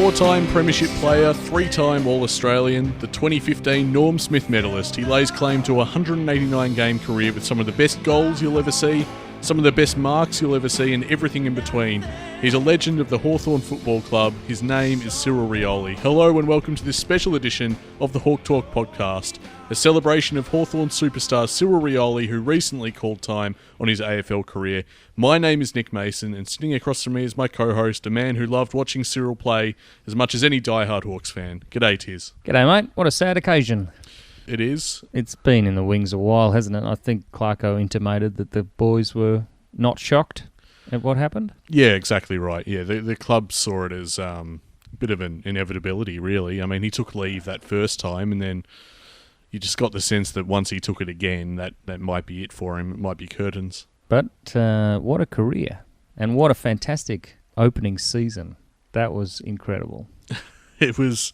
Four-time Premiership player, three-time All-Australian, the 2015 Norm Smith medalist, he lays claim to a 189-game career with some of the best goals you'll ever see, some of the best marks you'll ever see, and everything in between. He's a legend of the Hawthorn Football Club. His name is Cyril Rioli. Hello and welcome to this special edition of the Hawk Talk podcast, a celebration of Hawthorn superstar Cyril Rioli, who recently called time on his AFL career. My name is Nick Mason, and sitting across from me is my co-host, a man who loved watching Cyril play as much as any diehard Hawks fan. G'day, Tiz. G'day, mate. What a sad occasion. It is. It's been in the wings a while, hasn't it? I think Clarko intimated that the boys were not shocked at what happened. Yeah, exactly right. Yeah, the club saw it as a bit of an inevitability, really. I mean, he took leave that first time, and then you just got the sense that once he took it again, that might be it for him. It might be curtains. But what a career, and what a fantastic opening season. That was incredible. It was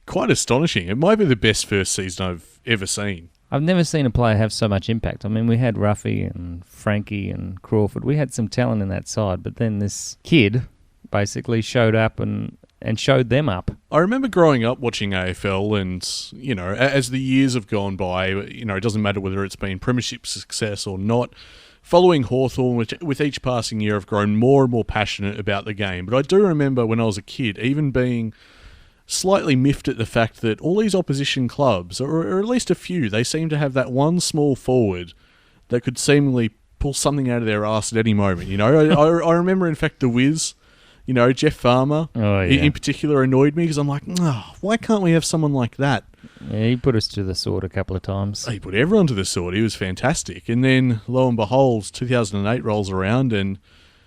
quite astonishing. It might be the best first season I've ever seen. I've never seen a player have so much impact. I mean, we had Ruffy and Frankie and Crawford. We had some talent in that side, but then this kid basically showed up and showed them up. I remember growing up watching AFL and, you know, as the years have gone by, you know, it doesn't matter whether it's been premiership success or not, following Hawthorn, which with each passing year I've grown more and more passionate about the game. But I do remember when I was a kid, even being slightly miffed at the fact that all these opposition clubs, or at least a few, they seem to have that one small forward that could seemingly pull something out of their arse at any moment. You know, I remember, in fact, the Wiz, you know, Jeff Farmer, in particular, annoyed me because I'm like, oh, why can't we have someone like that? Yeah, he put us to the sword a couple of times. He put everyone to the sword. He was fantastic. And then, lo and behold, 2008 rolls around, and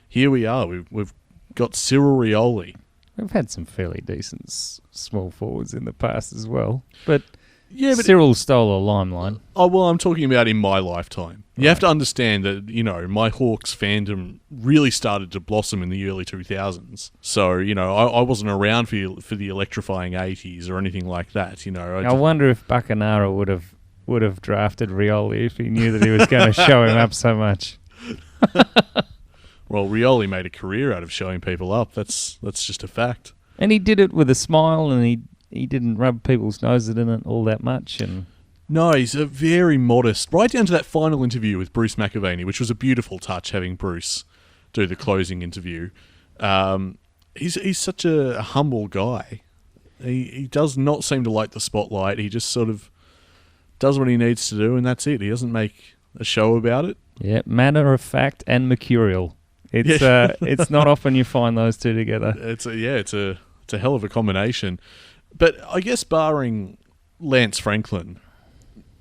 here we are. We've got Cyril Rioli. We've had some fairly decent small forwards in the past as well. But yeah, Cyril stole a limelight. Oh, well, I'm talking about in my lifetime. You have to understand that, you know, my Hawks fandom really started to blossom in the early 2000s. So, you know, I wasn't around for the electrifying 80s or anything like that, you know. I wonder if Buckenara would have drafted Rioli if he knew that he was going to show him up so much. Well, Rioli made a career out of showing people up. That's just a fact. And he did it with a smile, and he didn't rub people's noses in it all that much. And no, he's a very modest, right down to that final interview with Bruce McAvaney, which was a beautiful touch, having Bruce do the closing interview. He's such a humble guy. He does not seem to like the spotlight. He just sort of does what he needs to do, and that's it. He doesn't make a show about it. Yeah, matter of fact and mercurial. It's not often you find those two together. It's a hell of a combination. But I guess barring Lance Franklin,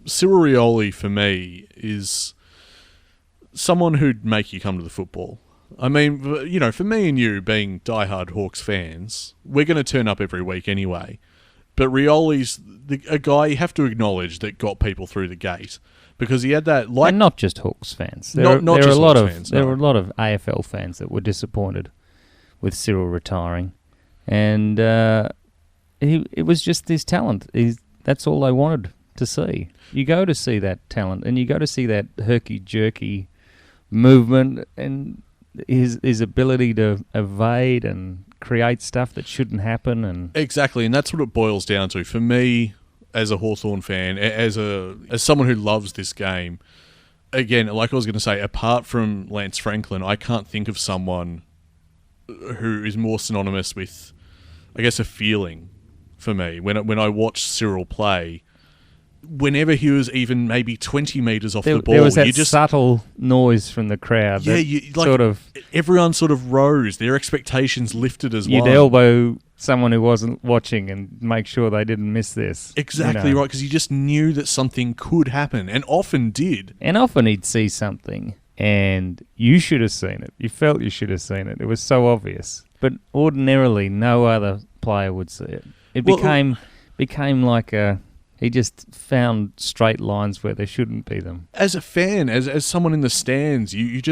Cyril Rioli for me is someone who'd make you come to the football. I mean, you know, for me and you being diehard Hawks fans, we're going to turn up every week anyway. But Rioli's a guy you have to acknowledge that got people through the gate. Because he had that, like, and not just Hawks fans. There were a lot of AFL fans that were disappointed with Cyril retiring, and it was just his talent. That's all they wanted to see. You go to see that talent, and you go to see that herky jerky movement, and his ability to evade and create stuff that shouldn't happen. And exactly, and that's what it boils down to for me. As a Hawthorn fan, as someone who loves this game, again, like I was going to say, apart from Lance Franklin, I can't think of someone who is more synonymous with, I guess, a feeling for me. When I watch Cyril play, whenever he was even maybe 20 metres off the ball, there was that subtle noise from the crowd. Yeah, everyone sort of rose. Their expectations lifted as well. You'd elbow someone who wasn't watching and make sure they didn't miss this. Exactly right, because you just knew that something could happen, and often did. And often he'd see something, and you should have seen it. You felt you should have seen it. It was so obvious. But ordinarily, no other player would see it. It became like a... He just found straight lines where there shouldn't be them. As a fan, as someone in the stands, you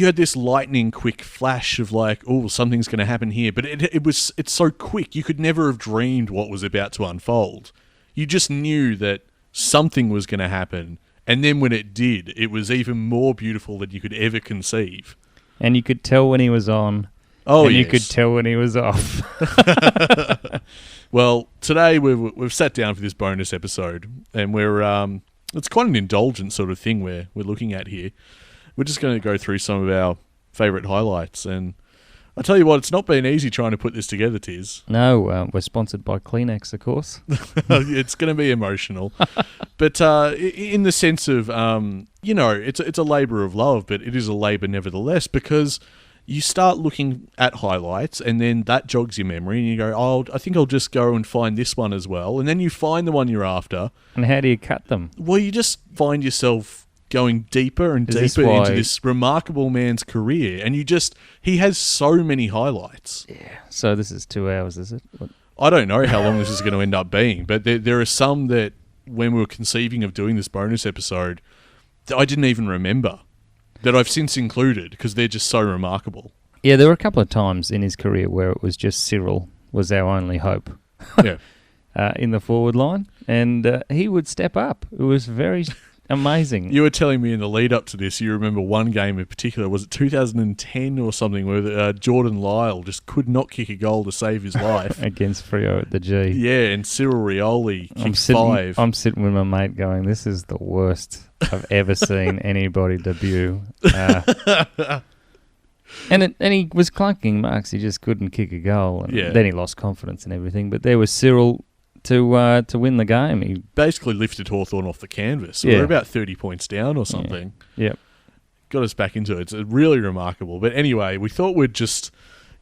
had this lightning quick flash of like, oh, something's going to happen here. But it's so quick, you could never have dreamed what was about to unfold. You just knew that something was going to happen. And then when it did, it was even more beautiful than you could ever conceive. And you could tell when he was on, Oh, and you could tell when he was off. Well, today we've sat down for this bonus episode, and it's quite an indulgent sort of thing we're looking at here. We're just going to go through some of our favourite highlights, and I tell you what, it's not been easy trying to put this together, Tiz. No, we're sponsored by Kleenex, of course. It's going to be emotional, but in the sense of it's a labour of love, but it is a labour nevertheless, because you start looking at highlights and then that jogs your memory and you go, I think I'll just go and find this one as well. And then you find the one you're after. And how do you cut them? Well, you just find yourself going deeper and deeper into this remarkable man's career. And he has so many highlights. Yeah. So this is 2 hours, is it? What? I don't know how long this is going to end up being, but there are some that when we were conceiving of doing this bonus episode, I didn't even remember. That I've since included because they're just so remarkable. Yeah, there were a couple of times in his career where it was just Cyril was our only hope. Yeah. In the forward line, and he would step up. It was very amazing. You were telling me in the lead up to this, you remember one game in particular, was it 2010 or something, where Jordan Lyle just could not kick a goal to save his life. Against Freo at the G. Yeah, and Cyril Rioli kicked 5. I'm sitting with my mate going, this is the worst I've ever seen anybody debut. And he was clunking marks. He just couldn't kick a goal. And then he lost confidence and everything. But there was Cyril to win the game. He basically lifted Hawthorn off the canvas. We're about 30 points down or something. Yeah. Got us back into it. It's really remarkable. But anyway, we thought we'd just,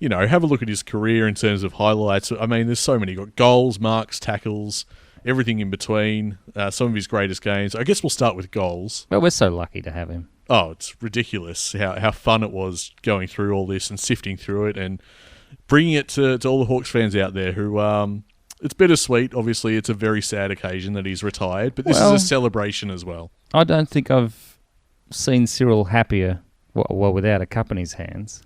have a look at his career in terms of highlights. I mean, there's so many. You've got goals, marks, tackles, everything in between. Some of his greatest games. I guess we'll start with goals. Well, we're so lucky to have him. Oh, it's ridiculous how fun it was going through all this and sifting through it and bringing it to all the Hawks fans out there who, it's bittersweet. Obviously, it's a very sad occasion that he's retired, but this is a celebration as well. I don't think I've seen Cyril happier, well, without a cup in his hands,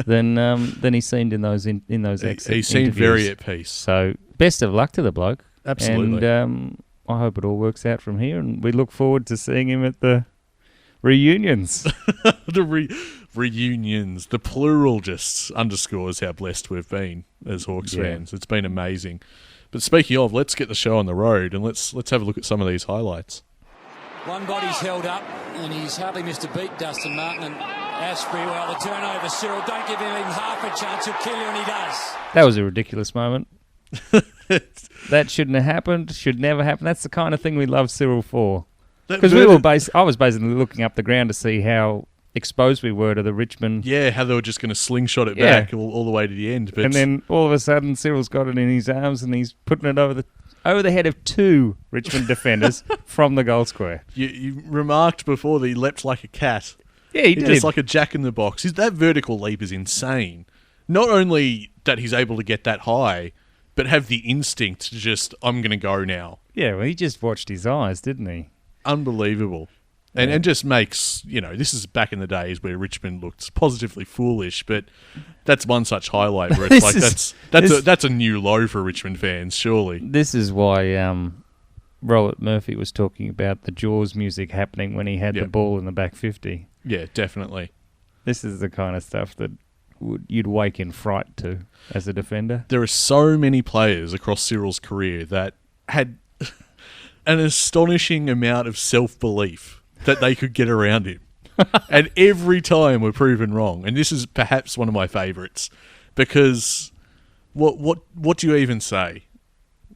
than he seemed in those exit He seemed interviews. very at peace. So, best of luck to the bloke. Absolutely. And I hope it all works out from here, and we look forward to seeing him at the reunions. Reunions. The plural just underscores how blessed we've been as Hawks fans. It's been amazing. But speaking of, let's get the show on the road and let's have a look at some of these highlights. One body's held up and he's hardly missed a beat, Dustin Martin, and Asprey, well, the turnover, Cyril, don't give him even half a chance, he'll kill you, and he does. That was a ridiculous moment. That shouldn't have happened, should never happen. That's the kind of thing we love Cyril for. Because I was basically looking up the ground to see how exposed we were to the Richmond. Yeah, how they were just going to slingshot it back all the way to the end. But and then all of a sudden, Cyril's got it in his arms and he's putting it over the head of 2 Richmond defenders from the goal square. You remarked before that he leapt like a cat. Yeah, he did. Just like a jack in the box. That vertical leap is insane. Not only that he's able to get that high, but have the instinct to just, I'm going to go now. Yeah, well, he just watched his eyes, didn't he? Unbelievable. And just makes, this is back in the days where Richmond looked positively foolish, but that's one such highlight where it's like that's a new low for Richmond fans, surely. This is why Robert Murphy was talking about the Jaws music happening when he had the ball in the back 50. Yeah, definitely. This is the kind of stuff that you'd wake in fright to as a defender. There are so many players across Cyril's career that had an astonishing amount of self-belief that they could get around him. And every time we're proven wrong. And this is perhaps one of my favourites. Because what do you even say?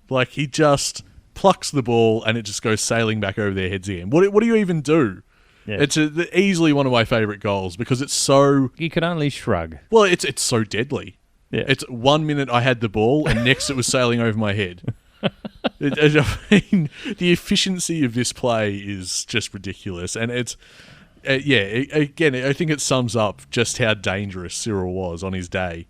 Like, he just plucks the ball and it just goes sailing back over their heads again. What do you even do? Yeah. It's easily one of my favourite goals because it's so... You can only shrug. Well, it's so deadly. Yeah. It's 1 minute I had the ball and next it was sailing over my head. I mean, the efficiency of this play is just ridiculous. And it's... again, I think it sums up just how dangerous Cyril was on his day.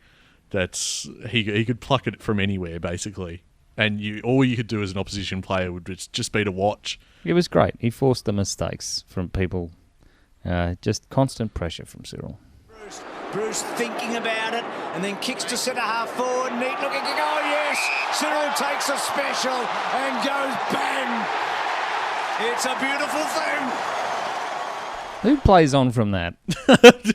That's he could pluck it from anywhere, basically. And all you could do as an opposition player would just be to watch. It was great. He forced the mistakes from people. Just constant pressure from Cyril. Bruce thinking about it and then kicks to centre half forward. Neat looking kick. Oh, yes. Cyril takes a special and goes bang. It's a beautiful thing. Who plays on from that?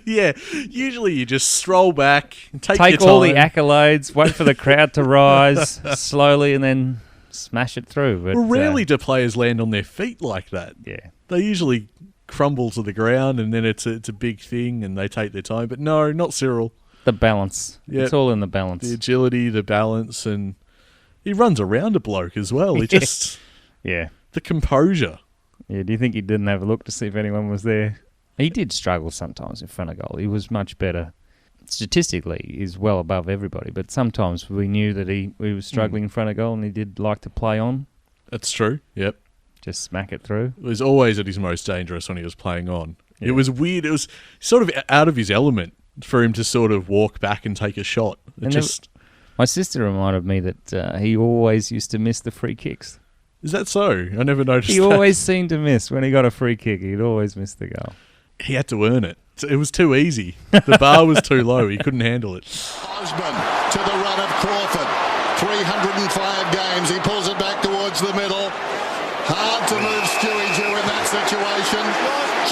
Yeah, usually you just stroll back, take your time. All the accolades, wait for the crowd to rise slowly, and then smash it through. But, rarely do players land on their feet like that. Yeah. They usually crumble to the ground, and then it's a big thing, and they take their time. But no, not Cyril. The balance. Yep. It's all in the balance. The agility, the balance, and he runs around a bloke as well. He just... Yeah. The composure. Yeah, do you think he didn't have a look to see if anyone was there? He did struggle sometimes in front of goal. He was much better. Statistically, he's well above everybody, but sometimes we knew that he was struggling in front of goal and he did like to play on. That's true, yep. Just smack it through. It was always at his most dangerous when he was playing on. Yeah. It was weird. It was sort of out of his element for him to sort of walk back and take a shot. My sister reminded me that he always used to miss the free kicks. Is that so? I never noticed that. He always seemed to miss. When he got a free kick, he'd always miss the goal. He had to earn it. It was too easy. The bar was too low. He couldn't handle it. Osman to the run of Crawford. 305 games. He pulls it back towards the middle. Hard to move Stewie Jew in that situation.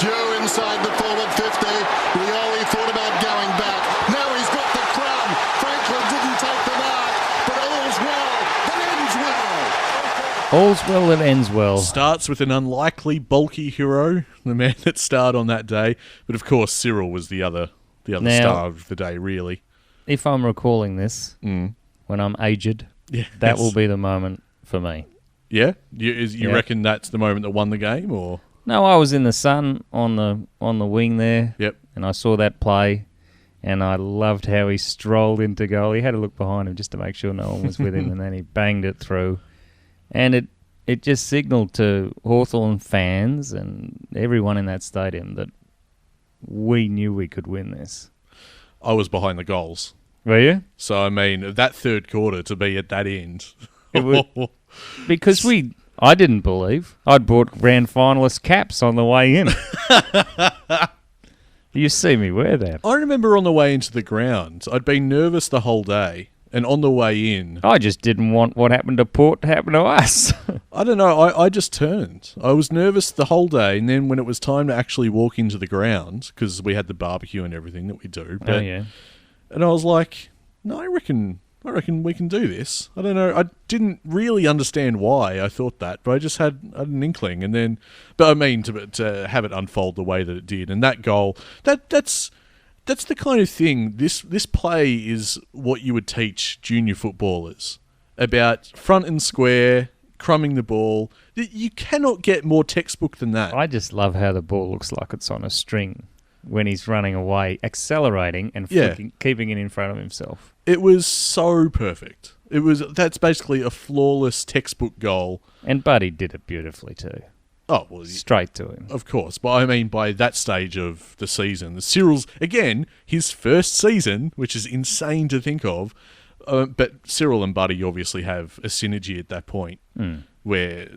Jew inside the forward 50. Rioli thought about going back. Now he's got the crumb. Franklin didn't take the mark, but all's well that ends well. All's well that ends well. Starts with an unlikely, bulky hero, the man that starred on that day. But of course, Cyril was the other star of the day, really. If I'm recalling this, when I'm aged, that will be the moment for me. Yeah? You reckon that's the moment that won the game, or...? No, I was in the sun on the wing there. Yep. And I saw that play, and I loved how he strolled into goal. He had to look behind him just to make sure no one was with him, and then he banged it through. And it just signalled to Hawthorn fans and everyone in that stadium that we knew we could win this. I was behind the goals. Were you? So, I mean, that third quarter to be at that end. Because I didn't believe. I'd bought grand finalist caps on the way in. You see me wear that. I remember on the way into the ground, I'd been nervous the whole day. And on the way in... I just didn't want what happened to Port to happen to us. I don't know. I just turned. I was nervous the whole day. And then when it was time to actually walk into the ground, because we had the barbecue and everything that we do. But, yeah. And I was like, no, I reckon we can do this. I don't know. I didn't really understand why I thought that, but I just had an inkling. And then... But I mean, to have it unfold the way that it did. And that goal... That's the kind of thing, this play is what you would teach junior footballers about front and square, crumbing the ball. You cannot get more textbook than that. I just love how the ball looks like it's on a string when he's running away, accelerating and keeping it in front of himself. It was so perfect. That's basically a flawless textbook goal. And Buddy did it beautifully too. Oh, well, straight to him. Of course. But I mean, by that stage of the season, Cyril's, again, his first season, which is insane to think of. But Cyril and Buddy obviously have a synergy at that point where,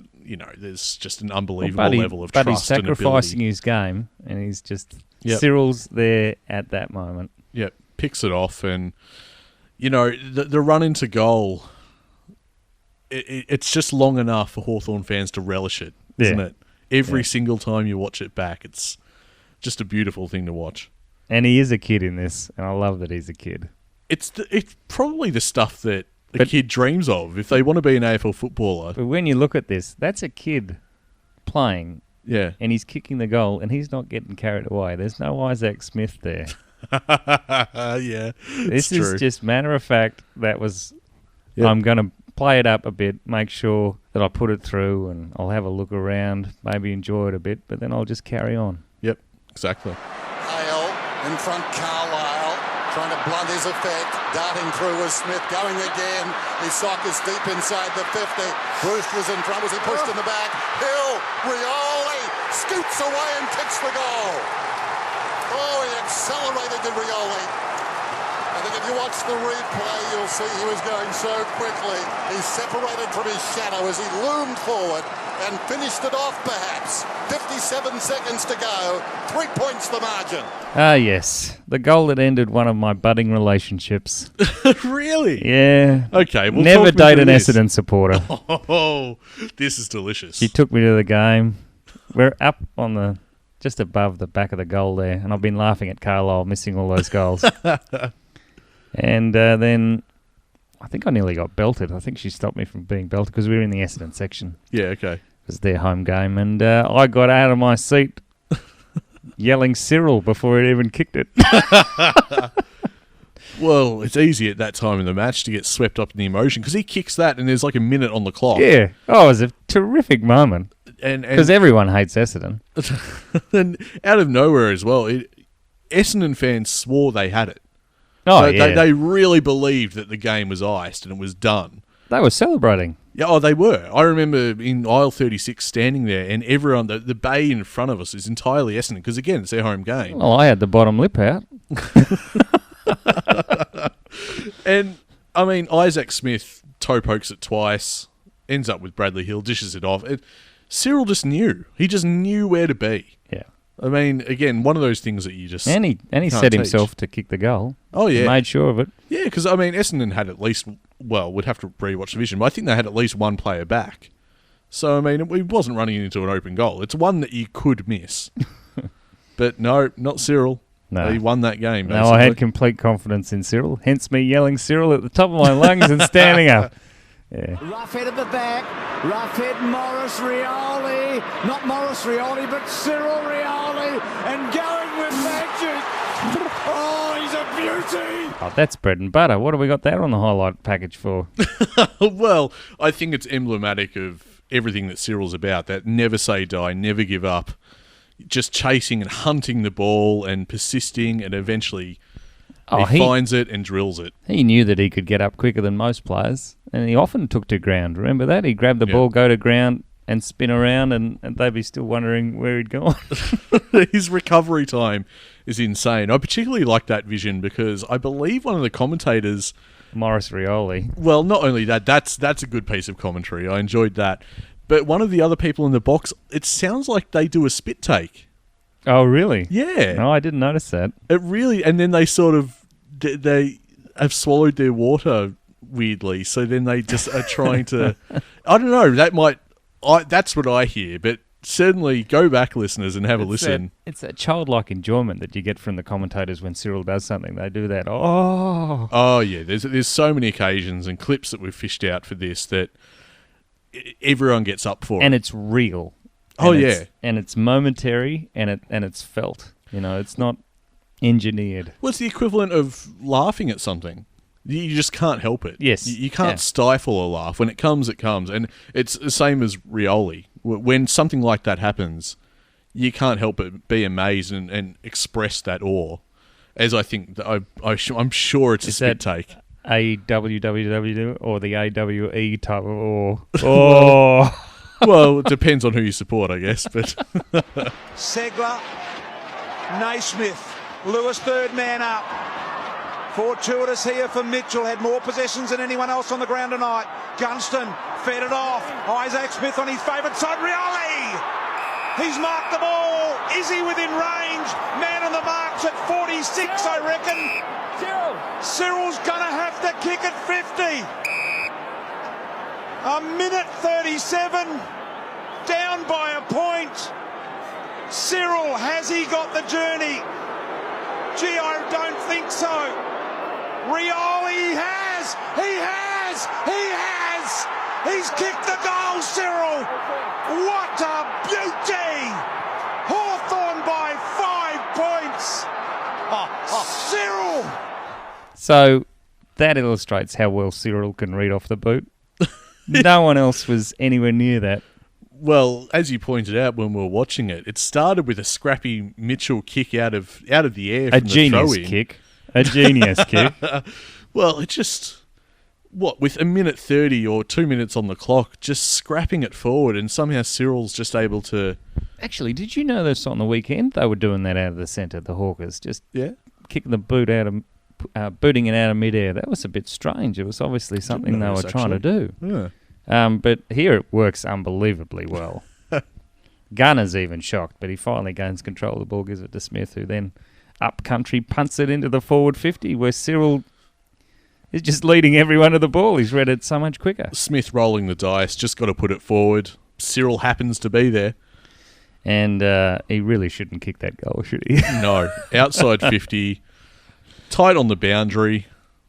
there's just an unbelievable level of trust and ability. Buddy's sacrificing his game, and he's just... Yep. Cyril's there at that moment. Yep. Picks it off, and, the run into goal, it's just long enough for Hawthorn fans to relish it, isn't it? Every single time you watch it back, it's just a beautiful thing to watch. And he is a kid in this, and I love that he's a kid. It's probably the stuff that a kid dreams of if they want to be an AFL footballer. But when you look at this, that's a kid playing. Yeah. And he's kicking the goal, and he's not getting carried away. There's no Isaac Smith there. Yeah. This is just matter of fact. That was... Yep. I'm going to play it up a bit, make sure that I put it through, and I'll have a look around, maybe enjoy it a bit, but then I'll just carry on. Yep, exactly. Hale in front, Carlisle trying to blunt his effect. Darting through was Smith, going again. His sock is deep inside the 50. Bruce was in front. Was he pushed in the back? Hill, Rioli scoots away and kicks the goal. Oh, he accelerated to Rioli. I think if you watch the replay, you'll see he was going so quickly. He separated from his shadow as he loomed forward and finished it off, perhaps. 57 seconds to go. 3 points the margin. Ah, yes. The goal that ended one of my budding relationships. Really? Yeah. Okay. We'll never date an Essendon supporter. Oh, this is delicious. She took me to the game. We're up on the just above the back of the goal there, and I've been laughing at Carlisle missing all those goals. And then I think I nearly got belted. I think she stopped me from being belted because we were in the Essendon section. Yeah, okay. It was their home game, and I got out of my seat yelling Cyril before it even kicked it. Well, it's easy at that time in the match to get swept up in the emotion because he kicks that and there's like a minute on the clock. Yeah. Oh, it was a terrific moment. Because everyone hates Essendon. And out of nowhere as well, Essendon fans swore they had it. Oh, so yeah. They really believed that the game was iced and it was done. They were celebrating. Yeah, oh, they were. I remember in aisle 36 standing there and everyone, the bay in front of us is entirely Essendon because, again, it's their home game. Well, I had the bottom lip out. And, I mean, Isaac Smith toe pokes it twice, ends up with Bradley Hill, dishes it off. Cyril just knew. He just knew where to be. Yeah. I mean, again, one of those things that you just And he set himself to kick the goal. Oh, yeah. He made sure of it. Yeah, because, I mean, Essendon had at least, well, we'd have to rewatch the vision, but I think they had at least one player back. So, I mean, it wasn't running into an open goal. It's one that you could miss. But no, not Cyril. No. He won that game, basically. No, I had complete confidence in Cyril, hence me yelling Cyril at the top of my lungs and standing up. Yeah. Rough head at the back, rough head Morris Rioli, not Morris Rioli, but Cyril Rioli, and going with magic. Oh, he's a beauty. Oh, that's bread and butter. What have we got there on the highlight package for? Well, I think it's emblematic of everything that Cyril's about, that never say die, never give up, just chasing and hunting the ball and persisting, and eventually he finds it and drills it. He knew that he could get up quicker than most players, and he often took to ground. Remember that? He'd grab the ball, go to ground, and spin around, and they'd be still wondering where he'd gone. His recovery time is insane. I particularly like that vision because I believe one of the commentators... Morris Rioli. Well, not only that, that's a good piece of commentary. I enjoyed that. But one of the other people in the box, it sounds like they do a spit take. Oh, really? Yeah. No, I didn't notice that. It really... And then they sort of... They have swallowed their water weirdly, so then they just are trying to... I don't know, that's what I hear, but certainly go back, listeners, and have a listen. It's that childlike enjoyment that you get from the commentators when Cyril does something. They do that. Oh, yeah. There's so many occasions and clips that we've fished out for this that everyone gets up for. And it's real. And it's momentary, and it's felt. You know, it's not engineered. Well, it's the equivalent of laughing at something. You just can't help it. Yes. You can't stifle a laugh. When it comes, it comes. And it's the same as Rioli. When something like that happens, you can't help but be amazed and express that awe. As I think, I'm sure it's a spit take. AWWW or the AWE type of awe. Oh. Well, it depends on who you support, I guess. But Segler, Naismith, Lewis third man up. Fortuitous here for Mitchell, had more possessions than anyone else on the ground tonight. Gunston fed it off. Isaac Smith on his favourite side. Rioli! He's marked the ball. Is he within range? Man on the marks at 46, I reckon. Cyril's going to have to kick at 50. A minute 37, down by a point. Cyril, has he got the journey? Gee, I don't think so. Rioli has! He has! He has! He's kicked the goal, Cyril! What a beauty! Hawthorn by 5 points! Cyril! So, that illustrates how well Cyril can read off the boot. No one else was anywhere near that. Well, as you pointed out when we were watching it, it started with a scrappy Mitchell kick out of the air from the throw-in. A genius kick. Well, it just... with a minute 30 or 2 minutes on the clock, just scrapping it forward, and somehow Cyril's just able to... Actually, did you know this on the weekend? They were doing that out of the centre, the Hawkers, just kicking the boot out of... booting it out of midair. That was a bit strange. It was obviously something they were trying to do. Yeah. But here it works unbelievably well. Gunner's even shocked, but he finally gains control of the ball, gives it to Smith, who then up country punts it into the forward 50, where Cyril is just leading everyone to the ball. He's read it so much quicker. Smith rolling the dice, just got to put it forward. Cyril happens to be there. And he really shouldn't kick that goal, should he? No. Outside 50. Tight on the boundary.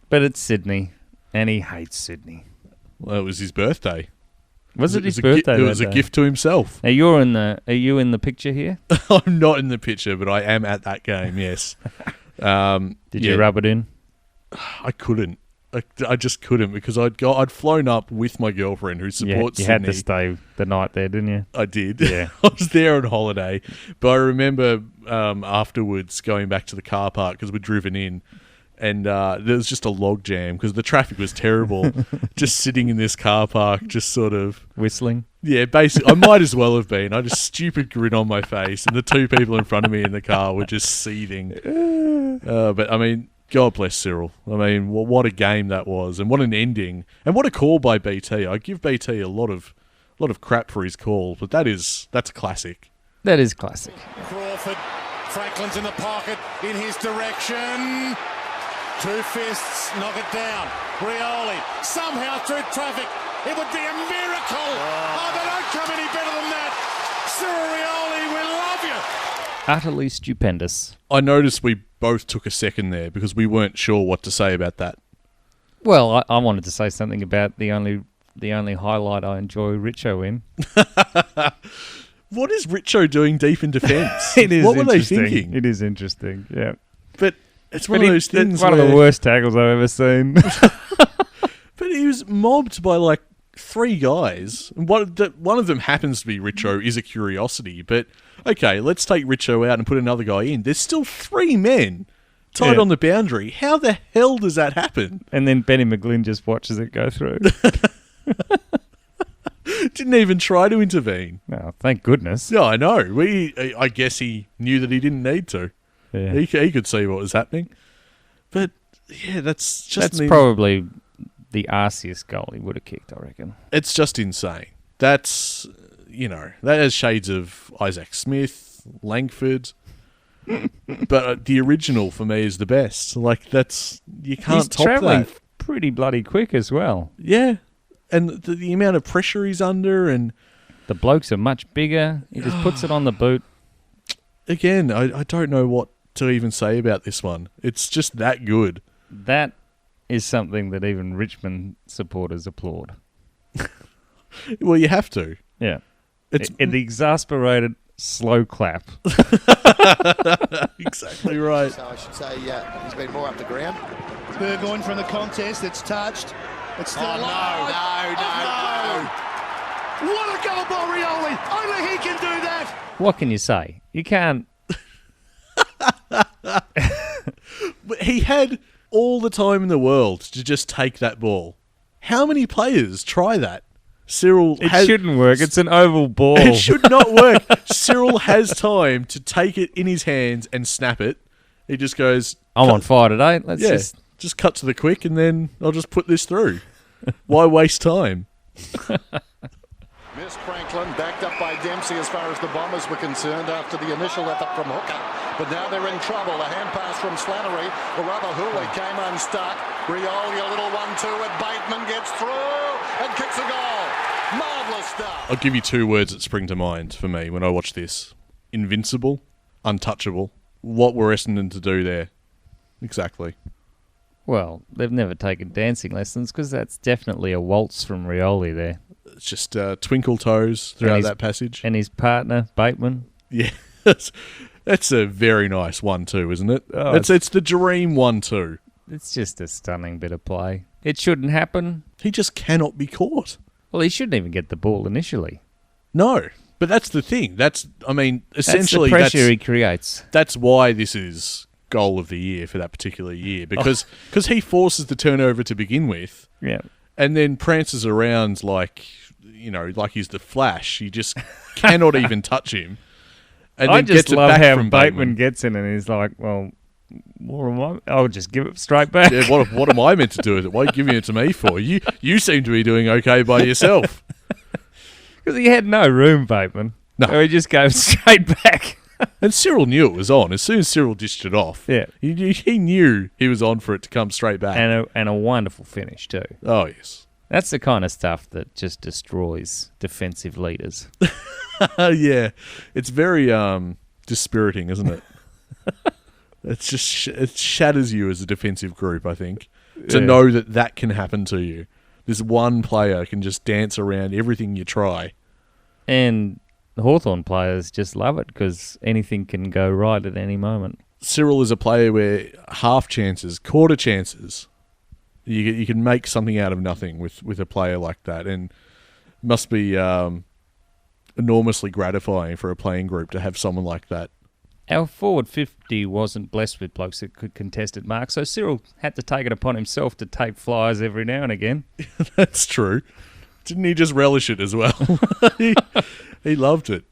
But it's Sydney. And he hates Sydney. Well, it was his birthday. Was it his birthday? It was a gift to himself. Are you in the picture here? I'm not in the picture, but I am at that game, yes. Did you rub it in? I couldn't. I just couldn't because I'd flown up with my girlfriend who supports Sydney. You had to stay the night there, didn't you? I did. Yeah. I was there on holiday. But I remember afterwards going back to the car park because we'd driven in and there was just a log jam because the traffic was terrible. Just sitting in this car park, just sort of... Whistling? Yeah, basically. I might as well have been. I had a stupid grin on my face and the two people in front of me in the car were just seething. But, I mean... God bless Cyril. I mean, what a game that was, and what an ending, and what a call by BT. I give BT a lot of crap for his call, but that's a classic. That is classic. Crawford, Franklin's in the pocket, in his direction. Two fists, knock it down. Rioli, somehow through traffic. It would be a miracle. Oh, they don't come any better than that. Cyril Rioli, we love you. Utterly stupendous. I noticed we both took a second there because we weren't sure what to say about that. Well, I wanted to say something about the only highlight I enjoy Richo in. What is Richo doing deep in defence? It is. What were they thinking? It is interesting. Yeah, but it's one of those things. It's one of the worst tackles I've ever seen. But he was mobbed by like 3 guys. One of them happens to be Richo, is a curiosity. But okay, let's take Richo out and put another guy in. There's still 3 men tied on the boundary. How the hell does that happen? And then Benny McGlynn just watches it go through. Didn't even try to intervene. No, thank goodness. Yeah, I know. I guess he knew that he didn't need to. Yeah. He could see what was happening. But yeah, that's probably the arsiest goal he would have kicked, I reckon. It's just insane. That's, that has shades of Isaac Smith, Langford. But the original for me is the best. Like, you can't top that. He's travelling pretty bloody quick as well. Yeah. And the amount of pressure he's under and... The blokes are much bigger. He just puts it on the boot. Again, I don't know what to even say about this one. It's just that good. That is something that even Richmond supporters applaud. Well, you have to. Yeah. It's the exasperated slow clap. Exactly right. So I should say, he's been more up the ground. Burgoyne from the contest. It's touched. It's still alive. No. What a goal by Rioli. Only he can do that. What can you say? You can't. He had all the time in the world to just take that ball. How many players try that? Cyril shouldn't work. It's an oval ball. It should not work. Cyril has time to take it in his hands and snap it. He just goes, I'm on fire today. Let's just cut to the quick and then I'll just put this through. Why waste time? Missed Franklin, backed up by Dempsey as far as the Bombers were concerned after the initial effort from Hooker. But now they're in trouble. A hand pass from Slattery, or rather Hooley came unstuck. Rioli, a little 1-2 and Bateman gets through and kicks a goal. Marvellous stuff. I'll give you 2 words that spring to mind for me when I watch this. Invincible, untouchable. What were Essendon to do there? Exactly. Well, they've never taken dancing lessons because that's definitely a waltz from Rioli there. It's just twinkle toes throughout that passage. And his partner, Bateman. Yeah. That's a very nice 1-2, isn't it? Oh, it's the dream 1-2. It's just a stunning bit of play. It shouldn't happen. He just cannot be caught. Well, he shouldn't even get the ball initially. No, but that's the thing. Essentially, that's the pressure he creates. That's why this is goal of the year for that particular year, because he forces the turnover to begin with. Yeah. And then prances around like he's the Flash. You just cannot even touch him. And I then just gets love it back how from Bateman gets in and he's like, well, what am I? I'll just give it straight back. Yeah, what am I meant to do with it? What are you giving it to me for? You seem to be doing okay by yourself. Because he had no room, Bateman. No. So he just goes straight back. And Cyril knew it was on. As soon as Cyril dished it off, he knew he was on for it to come straight back. And a wonderful finish too. Oh, yes. That's the kind of stuff that just destroys defensive leaders. Yeah, it's very dispiriting, isn't it? It shatters you as a defensive group, I think, to know that can happen to you. This one player can just dance around everything you try. And the Hawthorn players just love it because anything can go right at any moment. Cyril is a player where half chances, quarter chances, you can make something out of nothing with a player like that, and it must be enormously gratifying for a playing group to have someone like that. Our forward 50 wasn't blessed with blokes that could contest it, Mark, so Cyril had to take it upon himself to take flyers every now and again. That's true. Didn't he just relish it as well? He loved it.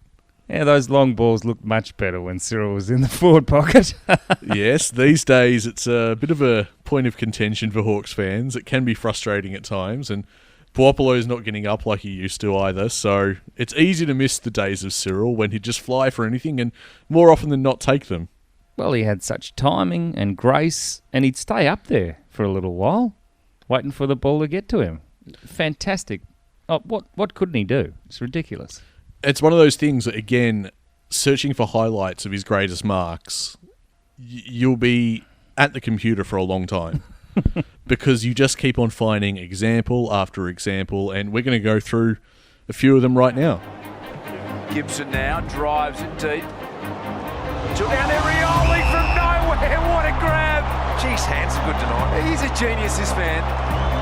Yeah, those long balls looked much better when Cyril was in the forward pocket. Yes, these days it's a bit of a point of contention for Hawks fans. It can be frustrating at times, and Puopolo's not getting up like he used to either, so it's easy to miss the days of Cyril when he'd just fly for anything and more often than not take them. Well, he had such timing and grace, and he'd stay up there for a little while, waiting for the ball to get to him. Fantastic. Oh, what couldn't he do? It's ridiculous. It's one of those things that, again, searching for highlights of his greatest marks, you'll be at the computer for a long time because you just keep on finding example after example, and we're going to go through a few of them right now. Gibson now drives it deep. Took down there, Rioli from nowhere. What a grab. Jeez, Hans, good tonight. He's a genius, this man.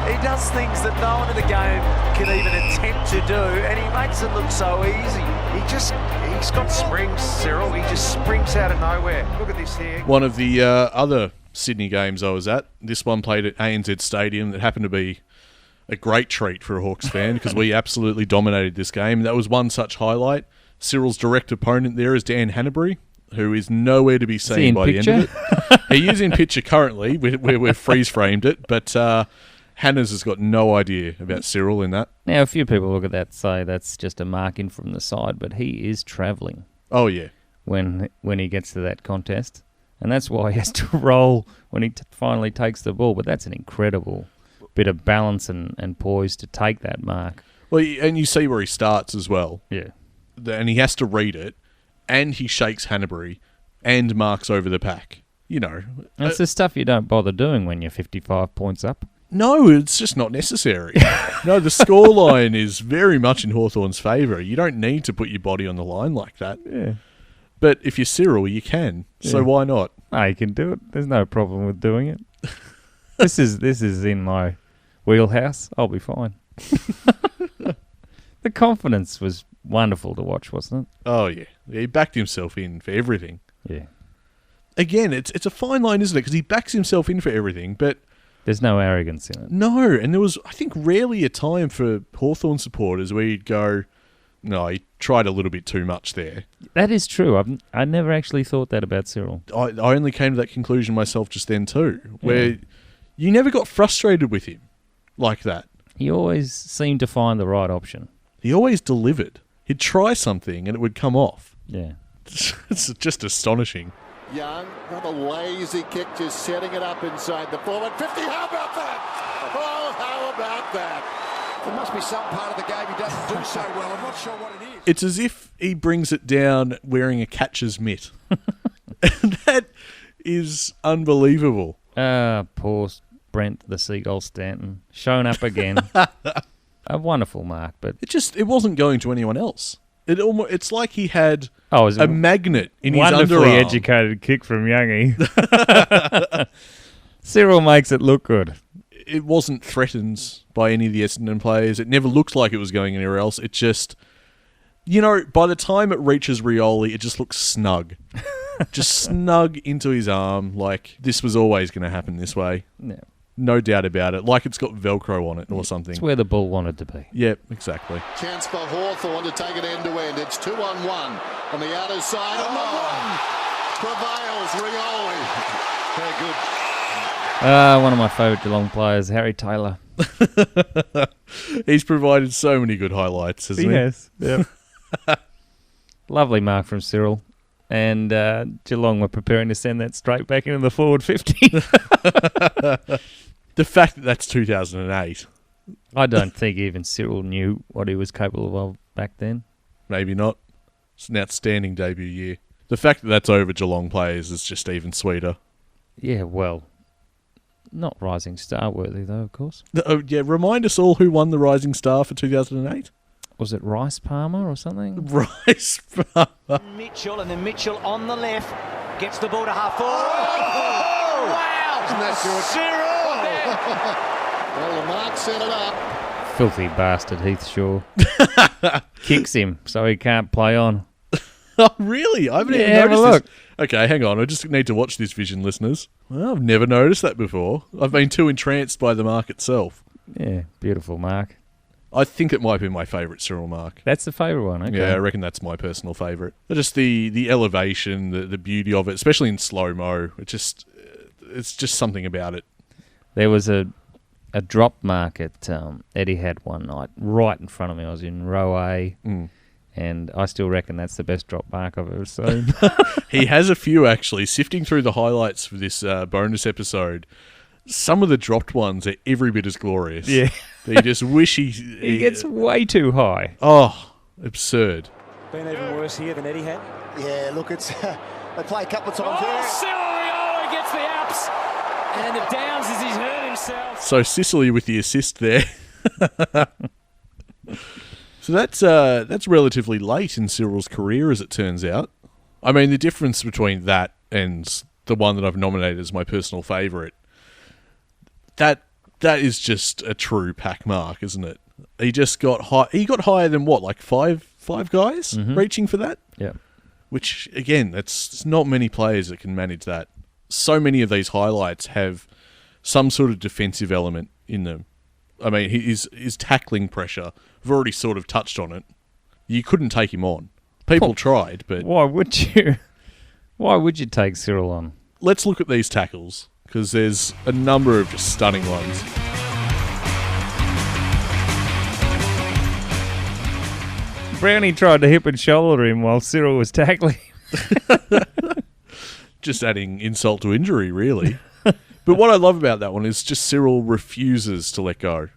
He does things that no one in the game can even attempt to do, and he makes it look so easy. He's got springs, Cyril. He just springs out of nowhere. Look at this here. One of the other Sydney games I was at, this one played at ANZ Stadium, that happened to be a great treat for a Hawks fan because we absolutely dominated this game. That was one such highlight. Cyril's direct opponent there is Dan Hanbury, who is nowhere to be seen by the end of it. He is in picture currently. We've freeze-framed it, but Hannah's has got no idea about Cyril in that. Now, a few people look at that and say that's just a mark in from the side, but he is travelling. Oh, yeah. When he gets to that contest. And that's why he has to roll when he finally takes the ball. But that's an incredible bit of balance and poise to take that mark. Well, and you see where he starts as well. Yeah. And he has to read it, and he shakes Hanbury and marks over the pack. You know. That's the stuff you don't bother doing when you're 55 points up. No, it's just not necessary. No, the scoreline is very much in Hawthorn's favour. You don't need to put your body on the line like that. Yeah. But if you're Cyril, you can. Yeah. So why not? No, you can do it. There's no problem with doing it. This is in my wheelhouse. I'll be fine. The confidence was wonderful to watch, wasn't it? Oh, yeah. He backed himself in for everything. Yeah. Again, it's a fine line, isn't it? Because he backs himself in for everything, but there's no arrogance in it. No, and there was, I think, rarely a time for Hawthorn supporters where you'd go, no, he tried a little bit too much there. That is true. I never actually thought that about Cyril. I only came to that conclusion myself just then too, where you never got frustrated with him like that. He always seemed to find the right option. He always delivered. He'd try something and it would come off. Yeah. It's just astonishing. Young, another lazy kick, just setting it up inside the forward 50. How about that? Oh, how about that? There must be some part of the game he doesn't do so well. I'm not sure what it is. It's as if he brings it down wearing a catcher's mitt. And that is unbelievable. Poor Brent the Seagull Stanton. Shown up again. A wonderful mark, but it wasn't going to anyone else. It's like he had a magnet in his underarm. Wonderfully educated kick from Youngie. Cyril makes it look good. It wasn't threatened by any of the Essendon players. It never looked like it was going anywhere else. It just, by the time it reaches Rioli, it just looks snug. Just snug into his arm, like this was always going to happen this way. Yeah. No doubt about it. Like it's got Velcro on it or something. It's where the ball wanted to be. Yep, exactly. Chance for Hawthorn to take it end to end. It's 2-on-1 on the outer side. On the run. Prevails Rioli. Very good. One of my favourite Geelong players, Harry Taylor. He's provided so many good highlights, hasn't he? Yes. Yep. Lovely mark from Cyril. And Geelong were preparing to send that straight back into the forward 50. The fact that that's 2008, I don't think even Cyril knew what he was capable of back then. Maybe not. It's an outstanding debut year. The fact that that's over Geelong players is just even sweeter. Yeah, well, not Rising Star worthy though, of course. Remind us all who won the Rising Star for 2008. Was it Rice Palmer or something? Rice Palmer. Mitchell, and then Mitchell on the left gets the ball to half forward. Oh, wow! Isn't that good? Cyril! Well, the mark set it up. Filthy bastard Heath Shaw. Kicks him so he can't play on. Oh, really? I haven't even noticed this. Okay, hang on. I just need to watch this vision, listeners. Well, I've never noticed that before. I've been too entranced by the mark itself. Yeah, beautiful mark. I think it might be my favourite Cyril mark. That's the favourite one, okay. Yeah, I reckon that's my personal favourite. Just the elevation, the beauty of it, especially in slow-mo. It's just something about it. There was a drop mark at Eddie had one night right in front of me. I was in row A. And I still reckon that's the best drop mark I've ever seen. He has a few, actually. Sifting through the highlights for this bonus episode, some of the dropped ones are every bit as glorious. Yeah. You just wish he gets way too high. Oh, absurd. Been even worse here than Eddie had. Yeah, look, it's they play a couple of times there. Cyril Rioli gets the ups, and it downs as he's hurt himself. So Sicily with the assist there. So that's relatively late in Cyril's career, as it turns out. I mean, the difference between that and the one that I've nominated as my personal favourite, that is just a true pack mark, isn't it? He just got high. He got higher than what, like five guys reaching for that? Yeah. Which, again, it's not many players that can manage that. So many of these highlights have some sort of defensive element in them. I mean, his tackling pressure, we've already sort of touched on it. You couldn't take him on. People tried, but... Why would you? Why would you take Cyril on? Let's look at these tackles, because there's a number of just stunning ones. Brownie tried to hip and shoulder him while Cyril was tackling him. Just adding insult to injury, really. But what I love about that one is just Cyril refuses to let go.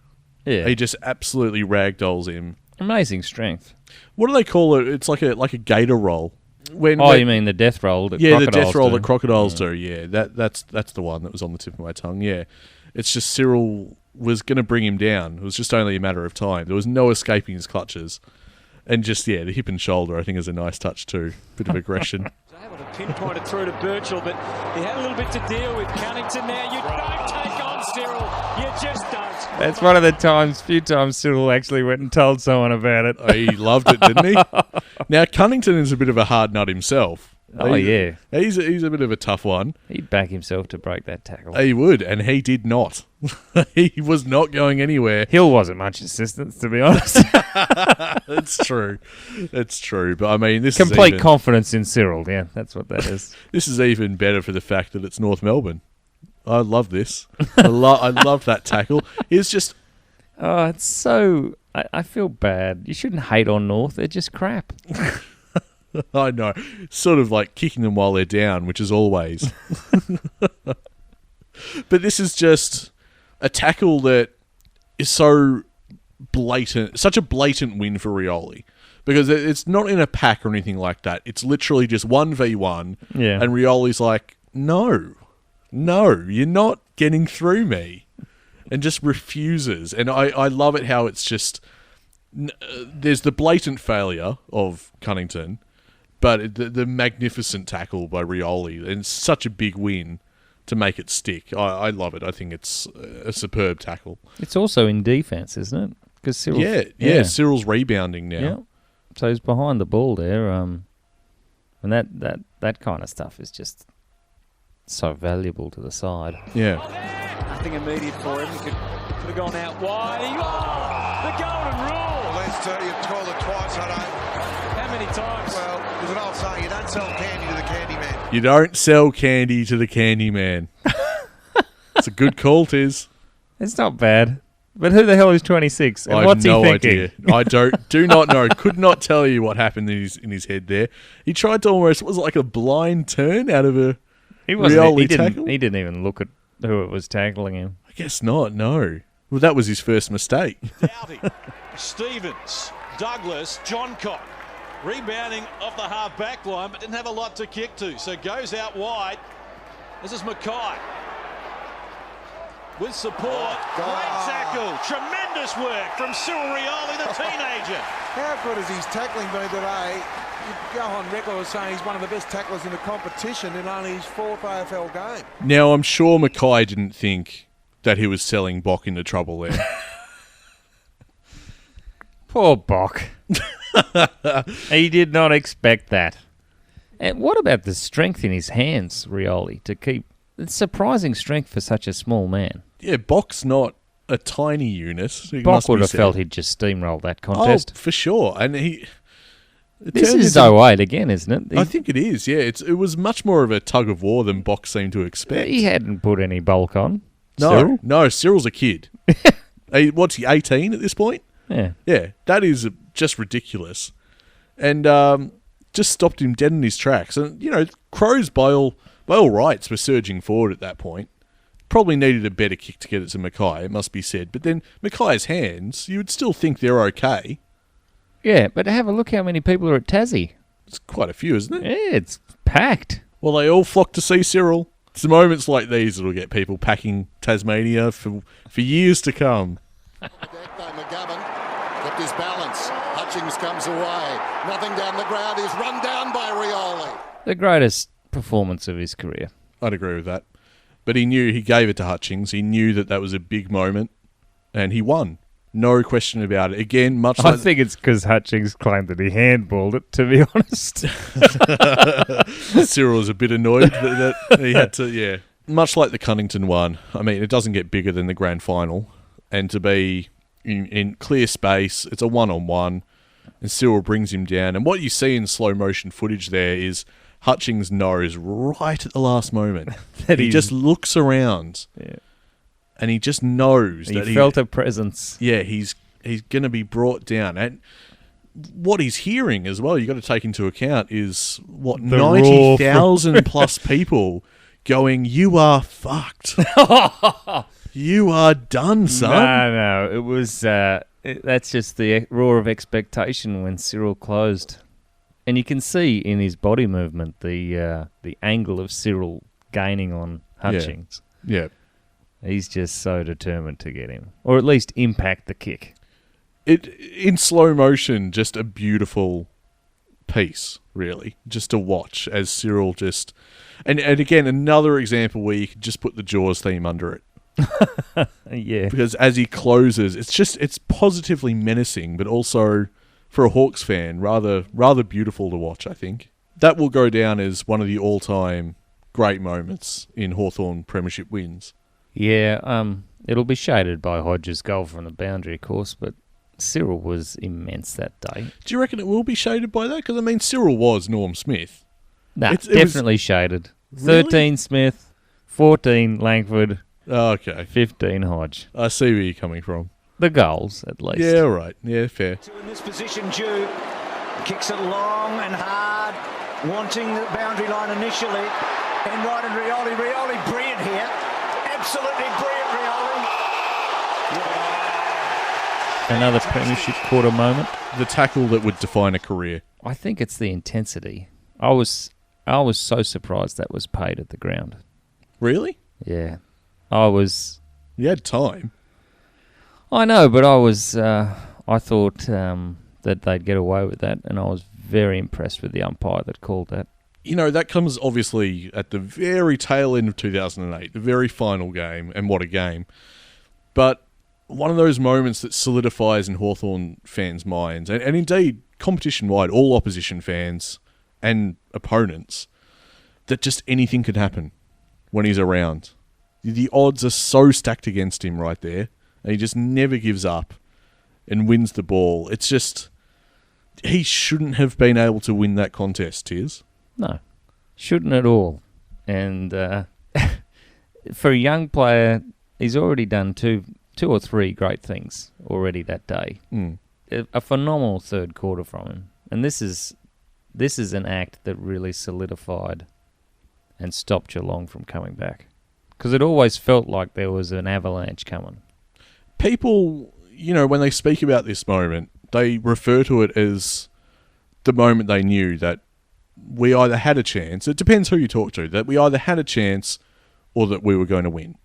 Yeah. He just absolutely ragdolls him. Amazing strength. What do they call it? It's like a gator roll. You mean the death roll that crocodiles do? Yeah, the death roll that crocodiles do, yeah. That's the one that was on the tip of my tongue, yeah. It's just Cyril was going to bring him down. It was just only a matter of time. There was no escaping his clutches. And just, the hip and shoulder, I think, is a nice touch too. Bit of aggression. Able to pinpoint it through to Birchall, but he had a little bit to deal with. Cunnington now, you don't take on Cyril. You just don't. That's one of the few times Cyril actually went and told someone about it. Oh, he loved it, didn't he? Now, Cunnington is a bit of a hard nut himself. Yeah. He's a bit of a tough one. He'd back himself to break that tackle. He would, and he did not. He was not going anywhere. Hill wasn't much assistance, to be honest. It's true. It's true. But I mean, this complete is confidence in Cyril. Yeah, that's what that is. This is even better for the fact that it's North Melbourne. I love this. I love that tackle. It's just... Oh, it's so... I feel bad. You shouldn't hate on North. They're just crap. I know. Sort of like kicking them while they're down, which is always. But this is just a tackle that is so blatant, such a blatant win for Rioli. Because it's not in a pack or anything like that. It's literally just 1v1. Yeah. And Rioli's like, no, you're not getting through me. And just refuses. And I love it how it's just... There's the blatant failure of Cunnington, but the magnificent tackle by Rioli, and it's such a big win to make it stick. I love it. I think it's a superb tackle. It's also in defence, isn't it? Because Cyril, Cyril's rebounding now. Yeah. So he's behind the ball there, and that kind of stuff is just so valuable to the side. Yeah. Nothing immediate for him. He could have gone out wide. The golden rule. Well, let's tell you, call it twice, I don't. How many times? Well, there's an old saying, you don't sell candy to the candy man. You don't sell candy to the candy man. It's a good call, Tiz. It's not bad. But who the hell is 26? And what's he thinking? Idea. I do not know. Could not tell you what happened in his head there. He tried to almost, was it like a blind turn out of a Rioli tackle? He didn't even look at who it was tackling him. I guess not, no. Well, that was his first mistake. Doughty, Stevens, Douglas, Johncock. Rebounding off the half-back line, but didn't have a lot to kick to. So goes out wide. This is Mackay. With support. Great tackle. Tremendous work from Cyril Rioli, the teenager. How good has his tackling been today? You go on record as saying he's one of the best tacklers in the competition in only his 4th AFL game. Now, I'm sure Mackay didn't think that he was selling Bock into trouble there. Poor Bock. He did not expect that. And what about the strength in his hands, Rioli, to keep... It's surprising strength for such a small man. Yeah, Bock's not a tiny unit. Bock would have felt he'd just steamroll that contest. Oh, for sure. And this is 08 again, isn't it? I think it is, yeah. It was much more of a tug of war than Bock seemed to expect. He hadn't put any bulk on. No, Cyril's a kid. What's he, 18 at this point? Yeah. Yeah, that is just ridiculous. And just stopped him dead in his tracks. And, Crows, by all rights, were surging forward at that point. Probably needed a better kick to get it to Mackay, it must be said. But then Mackay's hands, you would still think they're okay. Yeah, but have a look how many people are at Tassie. It's quite a few, isn't it? Yeah, it's packed. Well, they all flock to see Cyril. It's the moments like these that'll get people packing Tasmania for years to come. McGovern kept his balance. Hutchings comes away. Nothing down the ground. He's run down by Rioli. The greatest performance of his career. I'd agree with that. But he knew he gave it to Hutchings. He knew that was a big moment, and he won. No question about it. Again, I think it's because Hutchings claimed that he handballed it, to be honest. Cyril was a bit annoyed that he had to, yeah. Much like the Cunnington one, I mean, it doesn't get bigger than the grand final. And to be in clear space, it's a one-on-one, and Cyril brings him down. And what you see in slow motion footage there is Hutchings knows right at the last moment that he just looks around, and he just knows that he felt a presence. Yeah, he's going to be brought down. And what he's hearing as well, you got to take into account, is 90,000 plus people going, "You are fucked. You are done, son." No, it was. That's just the roar of expectation when Cyril closed. And you can see in his body movement the angle of Cyril gaining on Hutchings. Yeah. He's just so determined to get him. Or at least impact the kick. In slow motion, just a beautiful piece, really. Just to watch as Cyril just... And again, another example where you could just put the Jaws theme under it. Yeah. Because as he closes, it's positively menacing, but also... for a Hawks fan, rather beautiful to watch, I think. That will go down as one of the all-time great moments in Hawthorn Premiership wins. Yeah, it'll be shaded by Hodges' goal from the boundary, of course, but Cyril was immense that day. Do you reckon it will be shaded by that? Because, I mean, Cyril was Norm Smith. Nah, definitely shaded. Really? 13 Smith, 14 Langford, okay, 15 Hodge. I see where you're coming from. The goals, at least. Yeah, right. Yeah, fair. In this position, Jew kicks it long and hard, wanting the boundary line initially. And right, and Rioli brilliant here. Absolutely brilliant, Rioli. Yeah. Another premiership quarter moment. The tackle that would define a career. I think it's the intensity. I was so surprised that was paid at the ground. Really? Yeah. You had time. I know, but I thought that they'd get away with that, and I was very impressed with the umpire that called that. That comes obviously at the very tail end of 2008, the very final game, and what a game. But one of those moments that solidifies in Hawthorn fans' minds, and indeed competition-wide, all opposition fans and opponents, that just anything could happen when he's around. The odds are so stacked against him right there. And he just never gives up and wins the ball. It's just... he shouldn't have been able to win that contest, Tiz. No. Shouldn't at all. And for a young player, he's already done two or three great things already that day. Mm. A phenomenal third quarter from him. And this is an act that really solidified and stopped Geelong from coming back. Because it always felt like there was an avalanche coming. People, when they speak about this moment, they refer to it as the moment they knew that we either had a chance, it depends who you talk to, that we either had a chance or that we were going to win.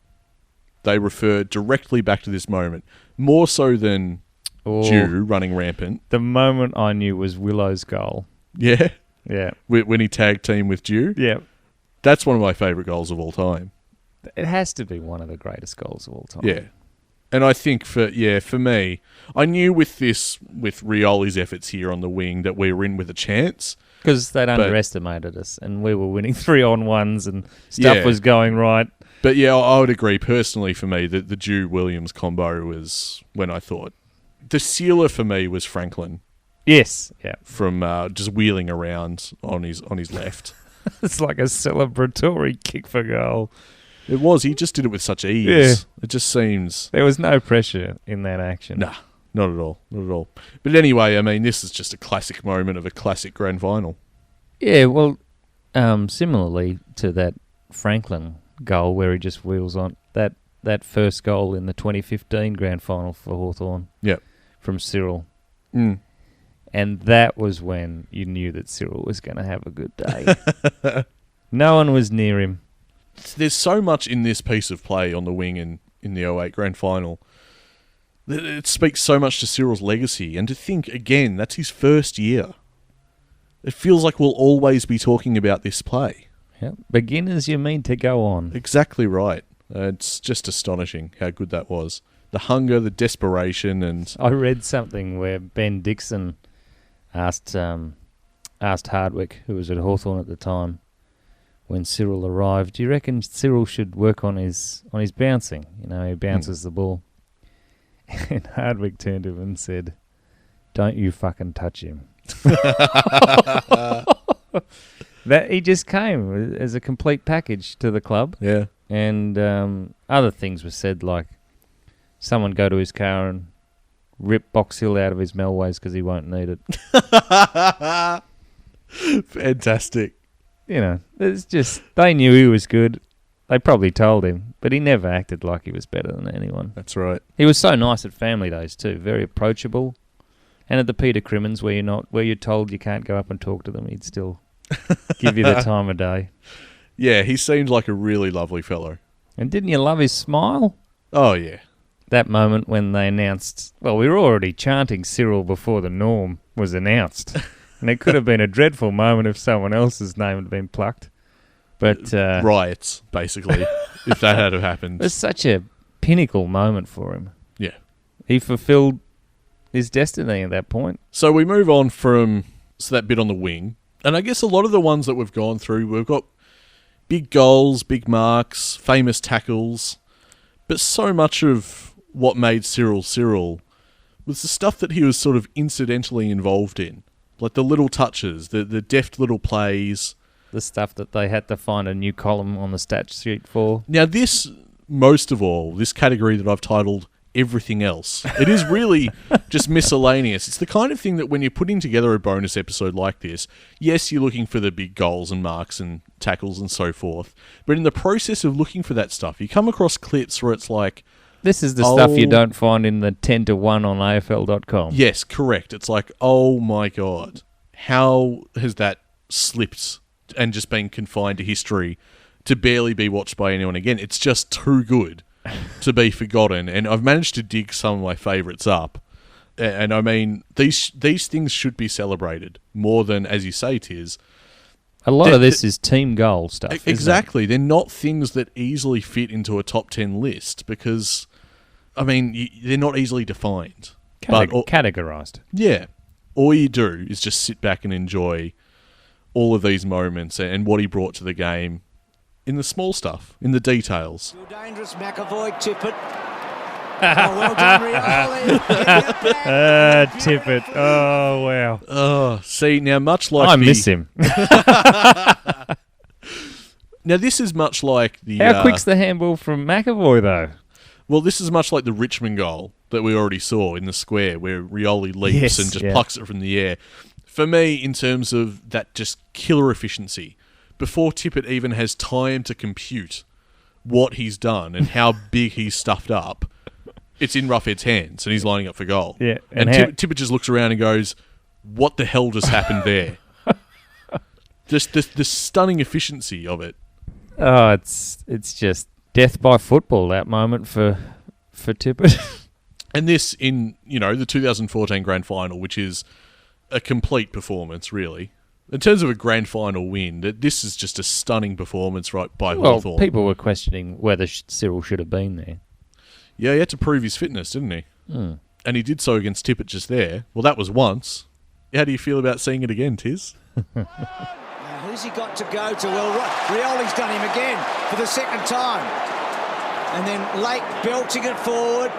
They refer directly back to this moment, more so than Dew running rampant. The moment I knew was Willow's goal. Yeah? Yeah. When he tag teamed with Dew? Yeah. That's one of my favourite goals of all time. It has to be one of the greatest goals of all time. Yeah. And I think for me, I knew with Rioli's efforts here on the wing that we were in with a chance. Because they'd underestimated us and we were winning 3-on-1s and stuff was going right. But yeah, I would agree personally for me that the Dew-Williams combo was when I thought. The sealer for me was Franklin. Yes. Yeah. From just wheeling around on his left. It's like a celebratory kick for goal. It was. He just did it with such ease. Yeah. It just seems... There was no pressure in that action. Nah, not at all. Not at all. But anyway, I mean, this is just a classic moment of a classic grand final. Yeah, well, similarly to that Franklin goal where he just wheels on, that first goal in the 2015 grand final for Hawthorn. Yep. From Cyril. Mm. And that was when you knew that Cyril was going to have a good day. No one was near him. There's so much in this piece of play on the wing in the 08 grand final. It speaks so much to Cyril's legacy. And to think, again, that's his first year. It feels like we'll always be talking about this play. Yep. Beginners, you mean to go on. Exactly right. It's just astonishing how good that was. The hunger, the desperation, and... I read something where Ben Dixon asked Hardwick, who was at Hawthorn at the time, when Cyril arrived, do you reckon Cyril should work on his bouncing? He bounces the ball. And Hardwick turned to him and said, "Don't you fucking touch him." That he just came as a complete package to the club. Yeah. And other things were said, like someone go to his car and rip Box Hill out of his Melways because he won't need it. Fantastic. It's just, they knew he was good. They probably told him, but he never acted like he was better than anyone. That's right. He was so nice at family days too, very approachable. And at the Peter Crimmins, where you're told you can't go up and talk to them, he'd still give you the time of day. Yeah, he seemed like a really lovely fellow. And didn't you love his smile? Oh, yeah. That moment when they announced... Well, we were already chanting Cyril before the norm was announced. And it could have been a dreadful moment if someone else's name had been plucked. But riots, basically, if that had happened. It was such a pinnacle moment for him. Yeah. He fulfilled his destiny at that point. So we move on from that bit on the wing. And I guess a lot of the ones that we've gone through, we've got big goals, big marks, famous tackles. But so much of what made Cyril Cyril was the stuff that he was sort of incidentally involved in. Like the little touches, the deft little plays. The stuff that they had to find a new column on the stat sheet for. Now this, most of all, this category that I've titled Everything Else, it is really just miscellaneous. It's the kind of thing that when you're putting together a bonus episode like this, yes, you're looking for the big goals and marks and tackles and so forth, but in the process of looking for that stuff, you come across clips where it's like... This is the stuff you don't find in the 10-1 on AFL.com. Yes, correct. It's like, oh my God, how has that slipped and just been confined to history to barely be watched by anyone again? It's just too good to be forgotten. And I've managed to dig some of my favourites up. And I mean, these things should be celebrated more than, as you say, Tiz. A lot of this is team goal stuff. Exactly. They're not things that easily fit into a top 10 list because, I mean, they're not easily defined. Categorised. Yeah. All you do is just sit back and enjoy all of these moments and what he brought to the game in the small stuff, in the details. Dangerous, McAvoy, Tippett. Oh, well done, Rioli. Tippett. Oh, wow. Oh, see, now much like I miss him. Now, this is much like the... How quick's the handball from McAvoy, though? Well, this is much like the Richmond goal that we already saw in the square where Rioli leaps and just plucks it from the air. For me, in terms of that just killer efficiency, before Tippett even has time to compute what he's done and how big he's stuffed up, it's in Roughhead's hands, and he's lining up for goal. Yeah, and Tippett just looks around and goes, "What the hell just happened there?" Just the stunning efficiency of it. Oh, it's just death by football, that moment for Tippett. And this in, the 2014 Grand Final, which is a complete performance, really. In terms of a Grand Final win, this is just a stunning performance by Hawthorn. Well, people were questioning whether Cyril should have been there. Yeah, he had to prove his fitness, didn't he? Mm. And he did so against Tippett just there. Well, that was once. How do you feel about seeing it again, Tiz? Who's he got to go to? Well, Rioli's done him again for the second time. And then Lake belting it forward.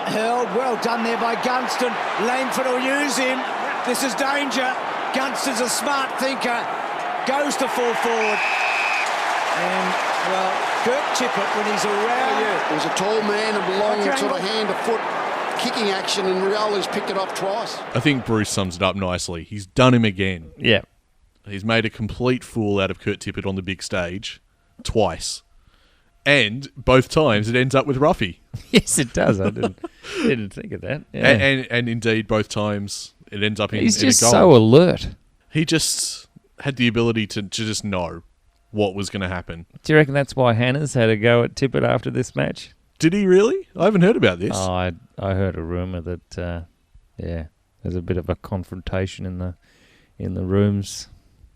Hurled, well done there by Gunston. Langford will use him. This is danger. Gunston's a smart thinker. Goes to full forward. And, well, Kurt Tippett, when he's around... Yeah, it was a tall man and long sort of hand to foot kicking action, and Rioli's picked it off twice. I think Bruce sums it up nicely. He's done him again. Yeah. He's made a complete fool out of Kurt Tippett on the big stage twice. And both times it ends up with Ruffy. Yes, it does. I didn't think of that. Yeah. And indeed, both times it ends up in a goal. He's just so alert. He just had the ability to just know what was going to happen. Do you reckon that's why Hannah's had a go at Tippett after this match? Did he really? I haven't heard about this. Oh, I heard a rumour that, there's a bit of a confrontation in the rooms.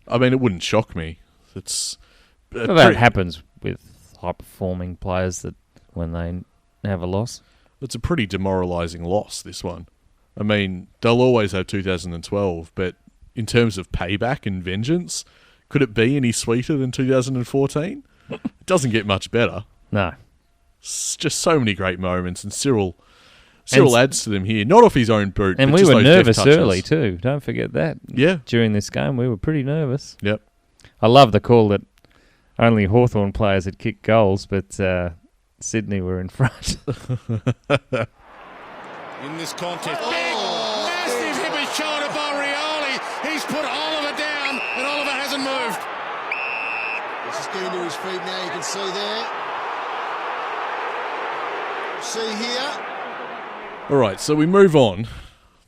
I mean, it wouldn't shock me. That happens with high-performing players that when they have a loss. It's a pretty demoralising loss, this one. I mean, they'll always have 2012, but in terms of payback and vengeance, could it be any sweeter than 2014? It doesn't get much better. No. It's just so many great moments, and Cyril adds to them here, not off his own boot. And but we just were those nervous deft touches. early too. Don't forget that. Yeah. During this game, we were pretty nervous. Yep. I love the call that only Hawthorn players had kicked goals, but Sydney were in front. In this contest, big, massive hip his shoulder by Rioli. He's put Oliver down, and Oliver hasn't moved. He's just getting to his feet now. You can see there. See here. All right, so we move on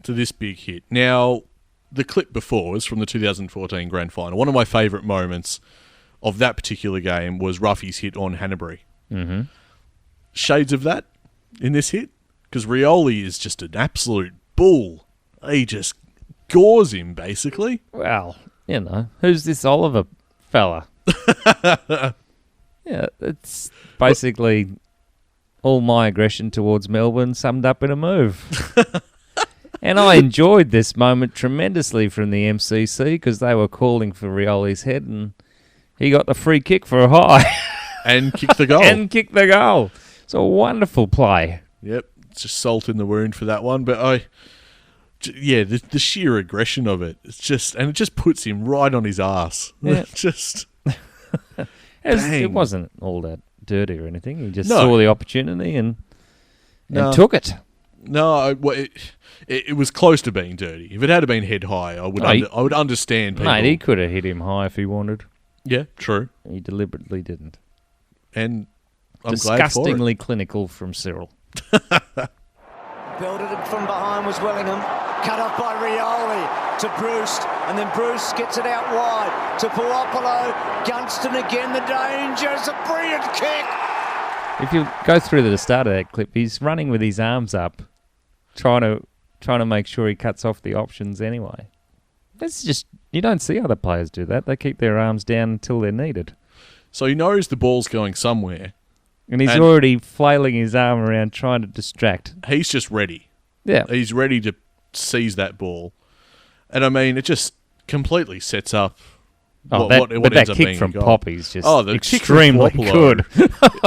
to this big hit. Now, the clip before was from the 2014 Grand Final. One of my favourite moments of that particular game was Ruffy's hit on Hanbury. Mm-hmm. Shades of that in this hit, because Rioli is just an absolute bull. He just gores him, basically. Well, who's this Oliver fella? Yeah, it's basically all my aggression towards Melbourne summed up in a move. And I enjoyed this moment tremendously from the MCC because they were calling for Rioli's head and he got the free kick for a high. And kicked the goal. It's a wonderful play. Yep, it's just salt in the wound for that one. But the sheer aggression of it, it just puts him right on his ass. Yeah. It wasn't all that dirty or anything. He just saw the opportunity and took it. No, it was close to being dirty. If it had been head high, I would understand people. Mate, he could have hit him high if he wanted. Yeah, true. He deliberately didn't. And I'm disgustingly glad for it. Clinical from Cyril. Belted it from behind was Wellingham. Cut off by Rioli to Bruce. And then Bruce gets it out wide to Puopolo. Gunston again, the danger. It's a brilliant kick. If you go through to the start of that clip, he's running with his arms up, trying to make sure he cuts off the options anyway. That's just, you don't see other players do that. They keep their arms down until they're needed. So he knows the ball's going somewhere. And he's already flailing his arm around trying to distract. He's just ready. Yeah. He's ready to seize that ball. And I mean, it just completely sets up what ends that up kick being from a goal. Poppy's just the extremely good.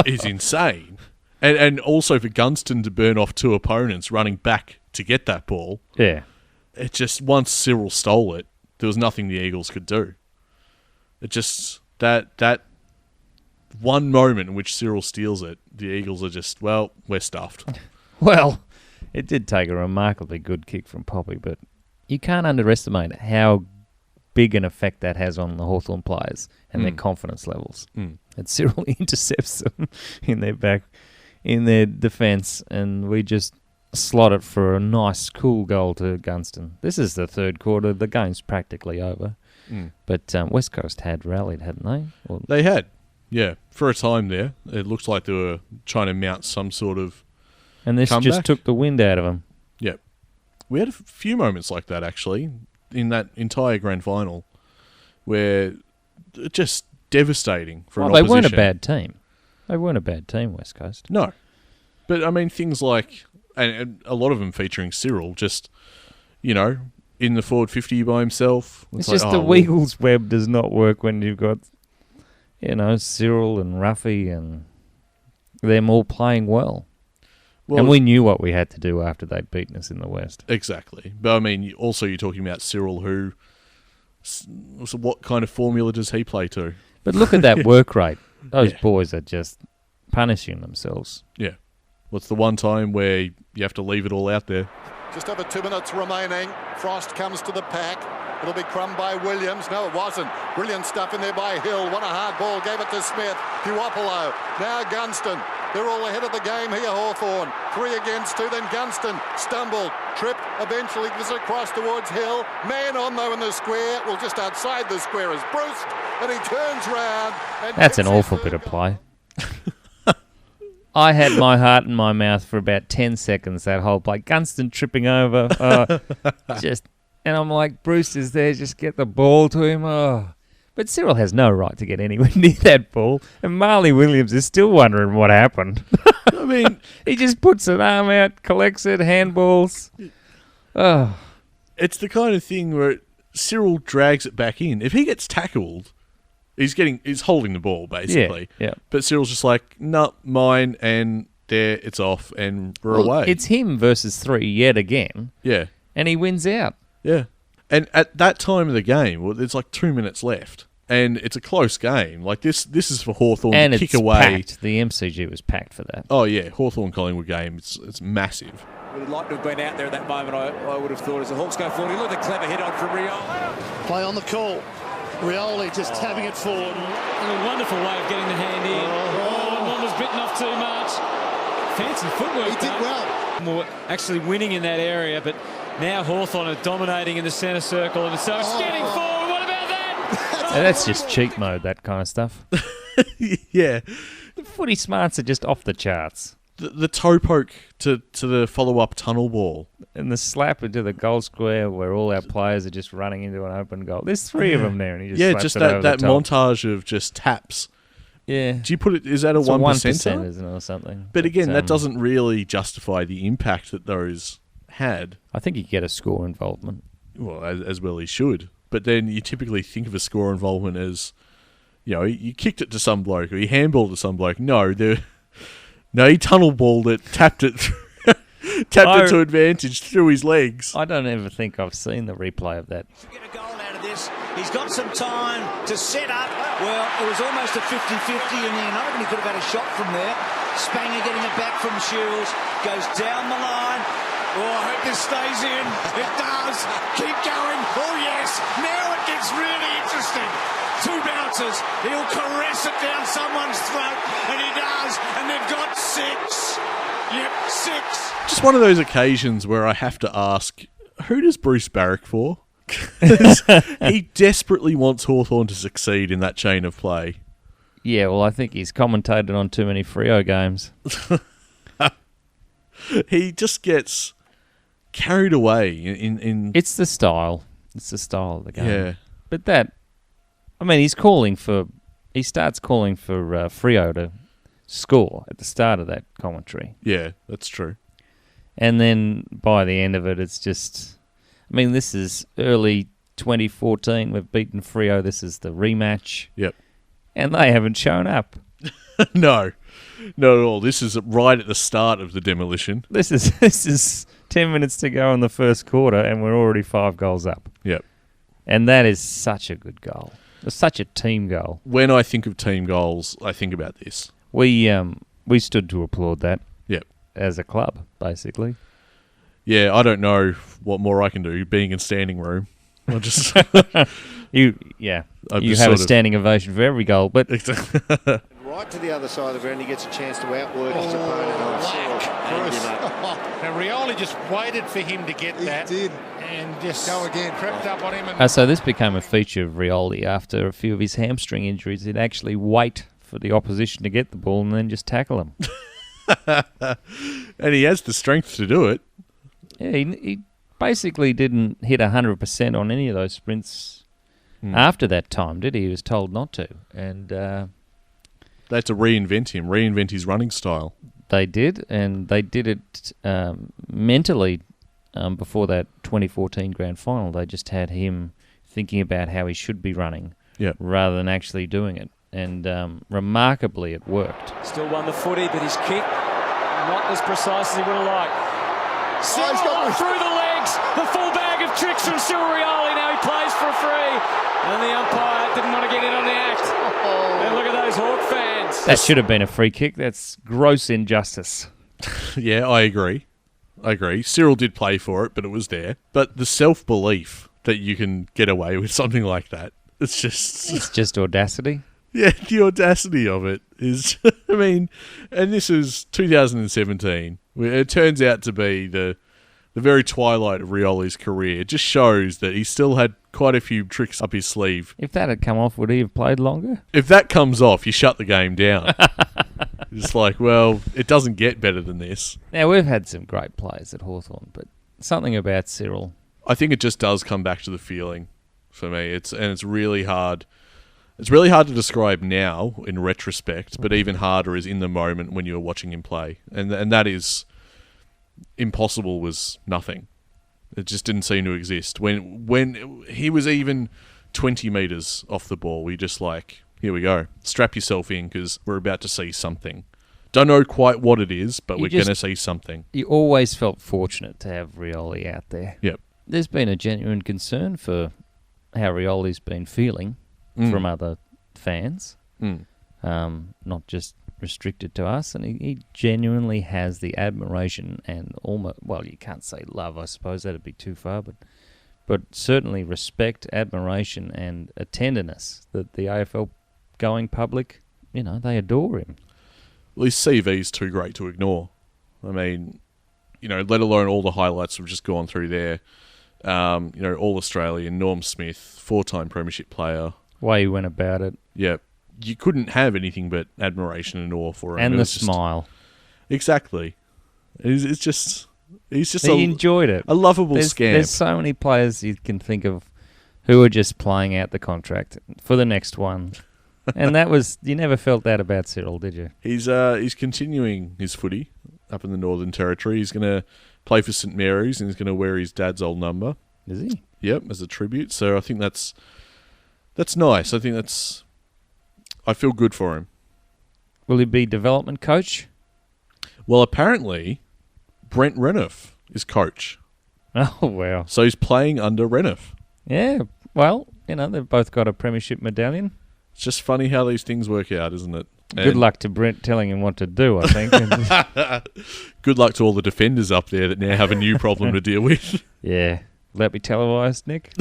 Is insane. And also for Gunston to burn off two opponents running back to get that ball. Yeah. It just, once Cyril stole it, there was nothing the Eagles could do. It just, that one moment in which Cyril steals it, the Eagles are just, well, we're stuffed. Well, it did take a remarkably good kick from Poppy, but you can't underestimate how big an effect that has on the Hawthorn players and their confidence levels. And Cyril intercepts them in their in their defence, and we just slot it for a nice, cool goal to Gunston. This is the third quarter. The game's practically over. But West Coast had rallied, hadn't they? They had, yeah. For a time there, it looks like they were trying to mount some sort of and this comeback. Just took the wind out of them. Yep. We had a few moments like that, actually, in that entire grand final, where just devastating for an opposition. They weren't a bad team. They weren't a bad team, West Coast. No. But, I mean, things like, and a lot of them featuring Cyril, just, in the forward 50 by himself. It's just the Weagles web does not work when you've got, Cyril and Ruffy and them all playing well. And we knew what we had to do after they'd beaten us in the West. Exactly. But, I mean, also you're talking about Cyril, who, what kind of formula does he play to? But look at that work rate. Those boys are just punishing themselves. Yeah. What's the one time where you have to leave it all out there? Just over 2 minutes remaining. Frost comes to the pack. It'll be crumbed by Williams. No, it wasn't. Brilliant stuff in there by Hill. Won a hard ball. Gave it to Smith. Puopolo. Now Gunston. They're all ahead of the game here, Hawthorn. 3 against 2. Then Gunston stumbled. Tripped. Eventually gives it across towards Hill. Man on, though, in the square. Well, just outside the square is Bruce. And he turns round. That's an awful bit of play. I had my heart in my mouth for about 10 seconds, that whole play. Gunston tripping over. And I'm like, Bruce is there, just get the ball to him. But Cyril has no right to get anywhere near that ball. And Marley Williams is still wondering what happened. I mean, he just puts an arm out, collects it, handballs. It's the kind of thing where Cyril drags it back in. If he gets tackled, he's holding the ball, basically. Yeah. But Cyril's just like, no, mine, and there, it's off, and we're away. It's him versus 3 yet again. Yeah. And he wins out. Yeah. And at that time of the game, there's like 2 minutes left, and it's a close game. Like, this is for Hawthorn to kick away. And it's packed. The MCG was packed for that. Oh, yeah. Hawthorn-Collingwood game, it's massive. Would have liked to have been out there at that moment, I would have thought, as the Hawks go forward. Look at the clever hit on from Rioli. Play on the call. Rioli just tapping it forward. And a wonderful way of getting the hand in. One was bitten off too much. Fancy footwork. He did well. More actually winning in that area, but now Hawthorn are dominating in the centre circle, and so it's getting forward. What about that? That's just cheat mode, that kind of stuff. Yeah. The footy smarts are just off the charts. The toe poke to the follow-up tunnel ball. And the slap into the goal square where all our players are just running into an open goal. There's 3 of them there, and he just slaps just it over that the top. montage of just taps. Yeah. Do you put it? Is that a 1%? 1%, isn't it, or something? But again, that doesn't really justify the impact that those had. I think you get a score involvement. Well, as well he should. But then you typically think of a score involvement as, you kicked it to some bloke or you handballed to some bloke. No, he tunnel balled it, tapped it to advantage through his legs. I don't ever think I've seen the replay of that. Get a goal out of this. He's got some time to set up. Well, it was almost a 50-50 in the end. I reckon he could have had a shot from there. Spanger getting it back from Shields. Goes down the line. Oh, I hope this stays in. It does. Keep going. Oh, yes. Now it gets really interesting. 2 bounces. He'll caress it down someone's throat, and he does. And they've got 6. Yep, 6. Just one of those occasions where I have to ask, who does Bruce barrack for? He desperately wants Hawthorn to succeed in that chain of play. Yeah, well, I think he's commentated on too many Freo games. He just gets carried away in... It's the style. It's the style of the game. Yeah. But he starts calling for Freo to score at the start of that commentary. Yeah, that's true. And then by the end of it, it's just... this is early 2014. We've beaten Freo. This is the rematch. Yep. And they haven't shown up. No, not at all. This is right at the start of the demolition. This is 10 minutes to go in the first quarter, and we're already 5 goals up. Yep. And that is such a good goal. It's such a team goal. When I think of team goals, I think about this. We stood to applaud that. Yep. As a club, basically. Yeah, I don't know what more I can do being in standing room. I just you have a standing ovation for every goal, but right to the other side of the ground. He gets a chance to outwork his opponent on Cyril. Now, Rioli just waited for him to get that. He did. And just go again, crept up on him. So this became a feature of Rioli after a few of his hamstring injuries. He'd actually wait for the opposition to get the ball and then just tackle him. And he has the strength to do it. Yeah, he basically didn't hit 100% on any of those sprints after that time, did he? He was told not to. And they had to reinvent his running style. They did, and they did it mentally before that 2014 grand final. They just had him thinking about how he should be running rather than actually doing it. And remarkably, it worked. Still won the footy, but his kick not as precise as he would have liked. Cyril through the legs, the full bag of tricks from Cyril Rioli. Now he plays for a free, and the umpire didn't want to get in on the act. And look at those Hawk fans. That should have been a free kick. That's gross injustice. Yeah, I agree. Cyril did play for it, but it was there. But the self-belief that you can get away with something like that, it's just audacity. Yeah, the audacity of it is, I mean, and this is 2017. It turns out to be the very twilight of Rioli's career. It just shows that he still had quite a few tricks up his sleeve. If that had come off, would he have played longer? If that comes off, you shut the game down. It's like, well, it doesn't get better than this. Now, we've had some great players at Hawthorn, but something about Cyril. I think it just does come back to the feeling for me. It's really hard. It's really hard to describe now in retrospect, but even harder is in the moment when you're watching him play. And that is impossible was nothing. It just didn't seem to exist. When he was even 20 metres off the ball, we just like, here we go. Strap yourself in because we're about to see something. Don't know quite what it is, but we're going to see something. You always felt fortunate to have Rioli out there. Yep. There's been a genuine concern for how Rioli's been feeling from other fans, not just restricted to us, and he genuinely has the admiration and almost, well, you can't say love, I suppose, that'd be too far, but certainly respect, admiration, and a tenderness that the AFL going public, they adore him. Well, his CV's too great to ignore. I mean, let alone all the highlights we've just gone through there. All Australian, Norm Smith, 4-time premiership player. Way he went about it. Yeah. You couldn't have anything but admiration and awe for him. And the smile. Exactly. He's just he enjoyed it. A lovable scamp. There's so many players you can think of who are just playing out the contract for the next one. And you never felt that about Cyril, did you? He's continuing his footy up in the Northern Territory. He's going to play for St Mary's and he's going to wear his dad's old number. Is he? Yep, as a tribute. So I think that's nice. I feel good for him. Will he be development coach? Well, apparently, Brent Renouf is coach. Oh, wow. So he's playing under Renouf. Yeah, well, they've both got a premiership medallion. It's just funny how these things work out, isn't it? Good luck to Brent telling him what to do, I think. Good luck to all the defenders up there that now have a new problem to deal with. Yeah. Will that be televised, Nick?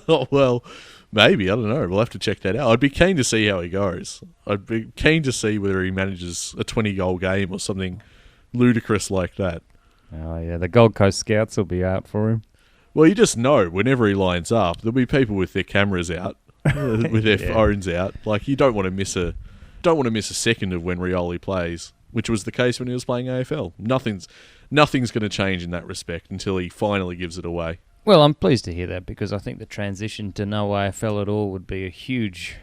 Well, maybe. I don't know. We'll have to check that out. I'd be keen to see how he goes. I'd be keen to see whether he manages a 20-goal game or something ludicrous like that. Oh, yeah. The Gold Coast Scouts will be out for him. Well, you just know whenever he lines up, there'll be people with their cameras out, with their phones out. Like, you don't want to miss a second of when Rioli plays, which was the case when he was playing AFL. Nothing's going to change in that respect until he finally gives it away. Well, I'm pleased to hear that because I think the transition to no AFL at all would be a huge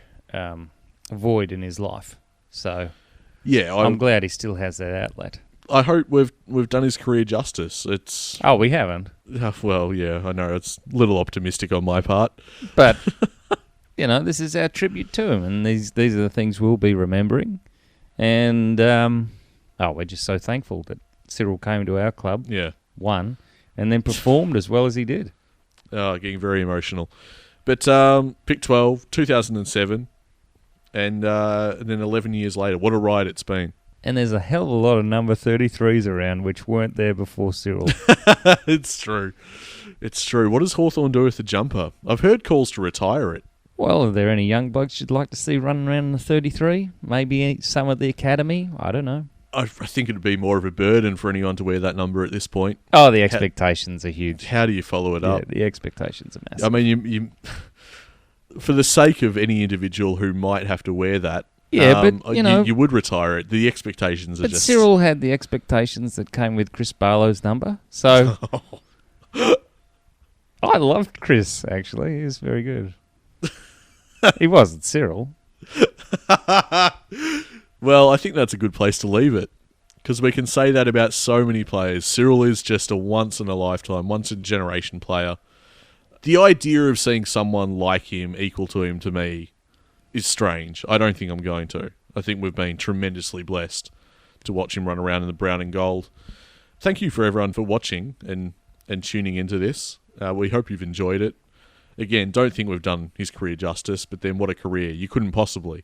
void in his life. So, yeah, I'm glad he still has that outlet. I hope we've done his career justice. We haven't. Well, yeah, I know it's a little optimistic on my part, but this is our tribute to him, and these are the things we'll be remembering. And we're just so thankful that Cyril came to our club. Yeah, won. And then performed as well as he did. Oh, getting very emotional. But pick 12, 2007, and then 11 years later. What a ride it's been. And there's a hell of a lot of number 33s around which weren't there before Cyril. It's true. It's true. What does Hawthorn do with the jumper? I've heard calls to retire it. Well, are there any young blokes you'd like to see running around in the 33? Maybe some of the academy? I don't know. I think it'd be more of a burden for anyone to wear that number at this point. Oh, the expectations are huge. How do you follow it up? The expectations are massive. I mean, you for the sake of any individual who might have to wear that, but you would retire it. The expectations are but just... Cyril had the expectations that came with Chris Barlow's number, so... I loved Chris, actually. He was very good. He wasn't Cyril. Well, I think that's a good place to leave it, because we can say that about so many players. Cyril is just a once-in-a-lifetime, once-in-a-generation player. The idea of seeing someone like him, equal to him, to me, is strange. I don't think I'm going to. I think we've been tremendously blessed to watch him run around in the brown and gold. Thank you for everyone for watching and tuning into this. We hope you've enjoyed it. Again, don't think we've done his career justice, but then what a career. You couldn't possibly.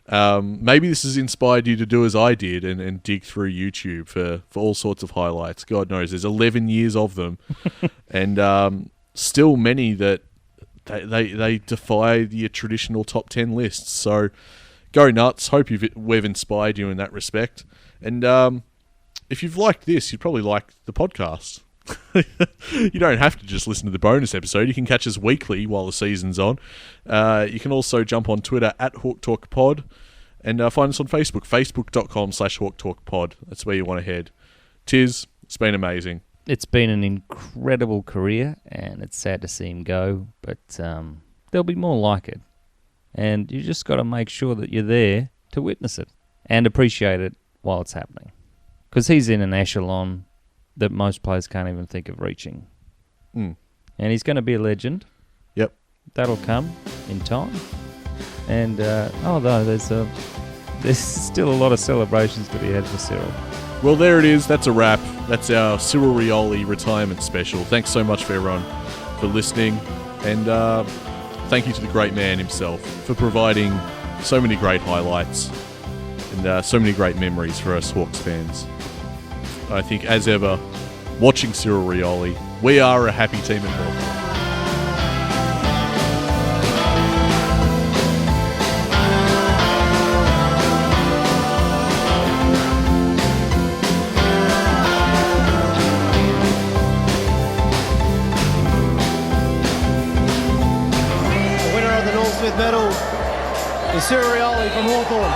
Maybe this has inspired you to do as I did and dig through YouTube for all sorts of highlights. God knows, there's 11 years of them. And still many that they defy your traditional top 10 lists. So go nuts. Hope we've inspired you in that respect. And if you've liked this, you'd probably like the podcast. You don't have to just listen to the bonus episode. You can catch us weekly while the season's on. You can also jump on Twitter at HawkTalkPod and find us on Facebook, facebook.com/HawkTalkPod. That's where you want to head. Tiz, it's been amazing. It's been an incredible career, and it's sad to see him go, but there'll be more like it. And you just got to make sure that you're there to witness it and appreciate it while it's happening. Because he's in an echelon that most players can't even think of reaching. And he's going to be a legend. Yep. That'll come in time. And, there's still a lot of celebrations to be had for Cyril. Well, there it is. That's a wrap. That's our Cyril Rioli retirement special. Thanks so much for everyone for listening. And thank you to the great man himself for providing so many great highlights and so many great memories for us Hawks fans. I think, as ever, watching Cyril Rioli, we are a happy team at Hawthorn. The winner of the Norm Smith medal is Cyril Rioli from Hawthorn.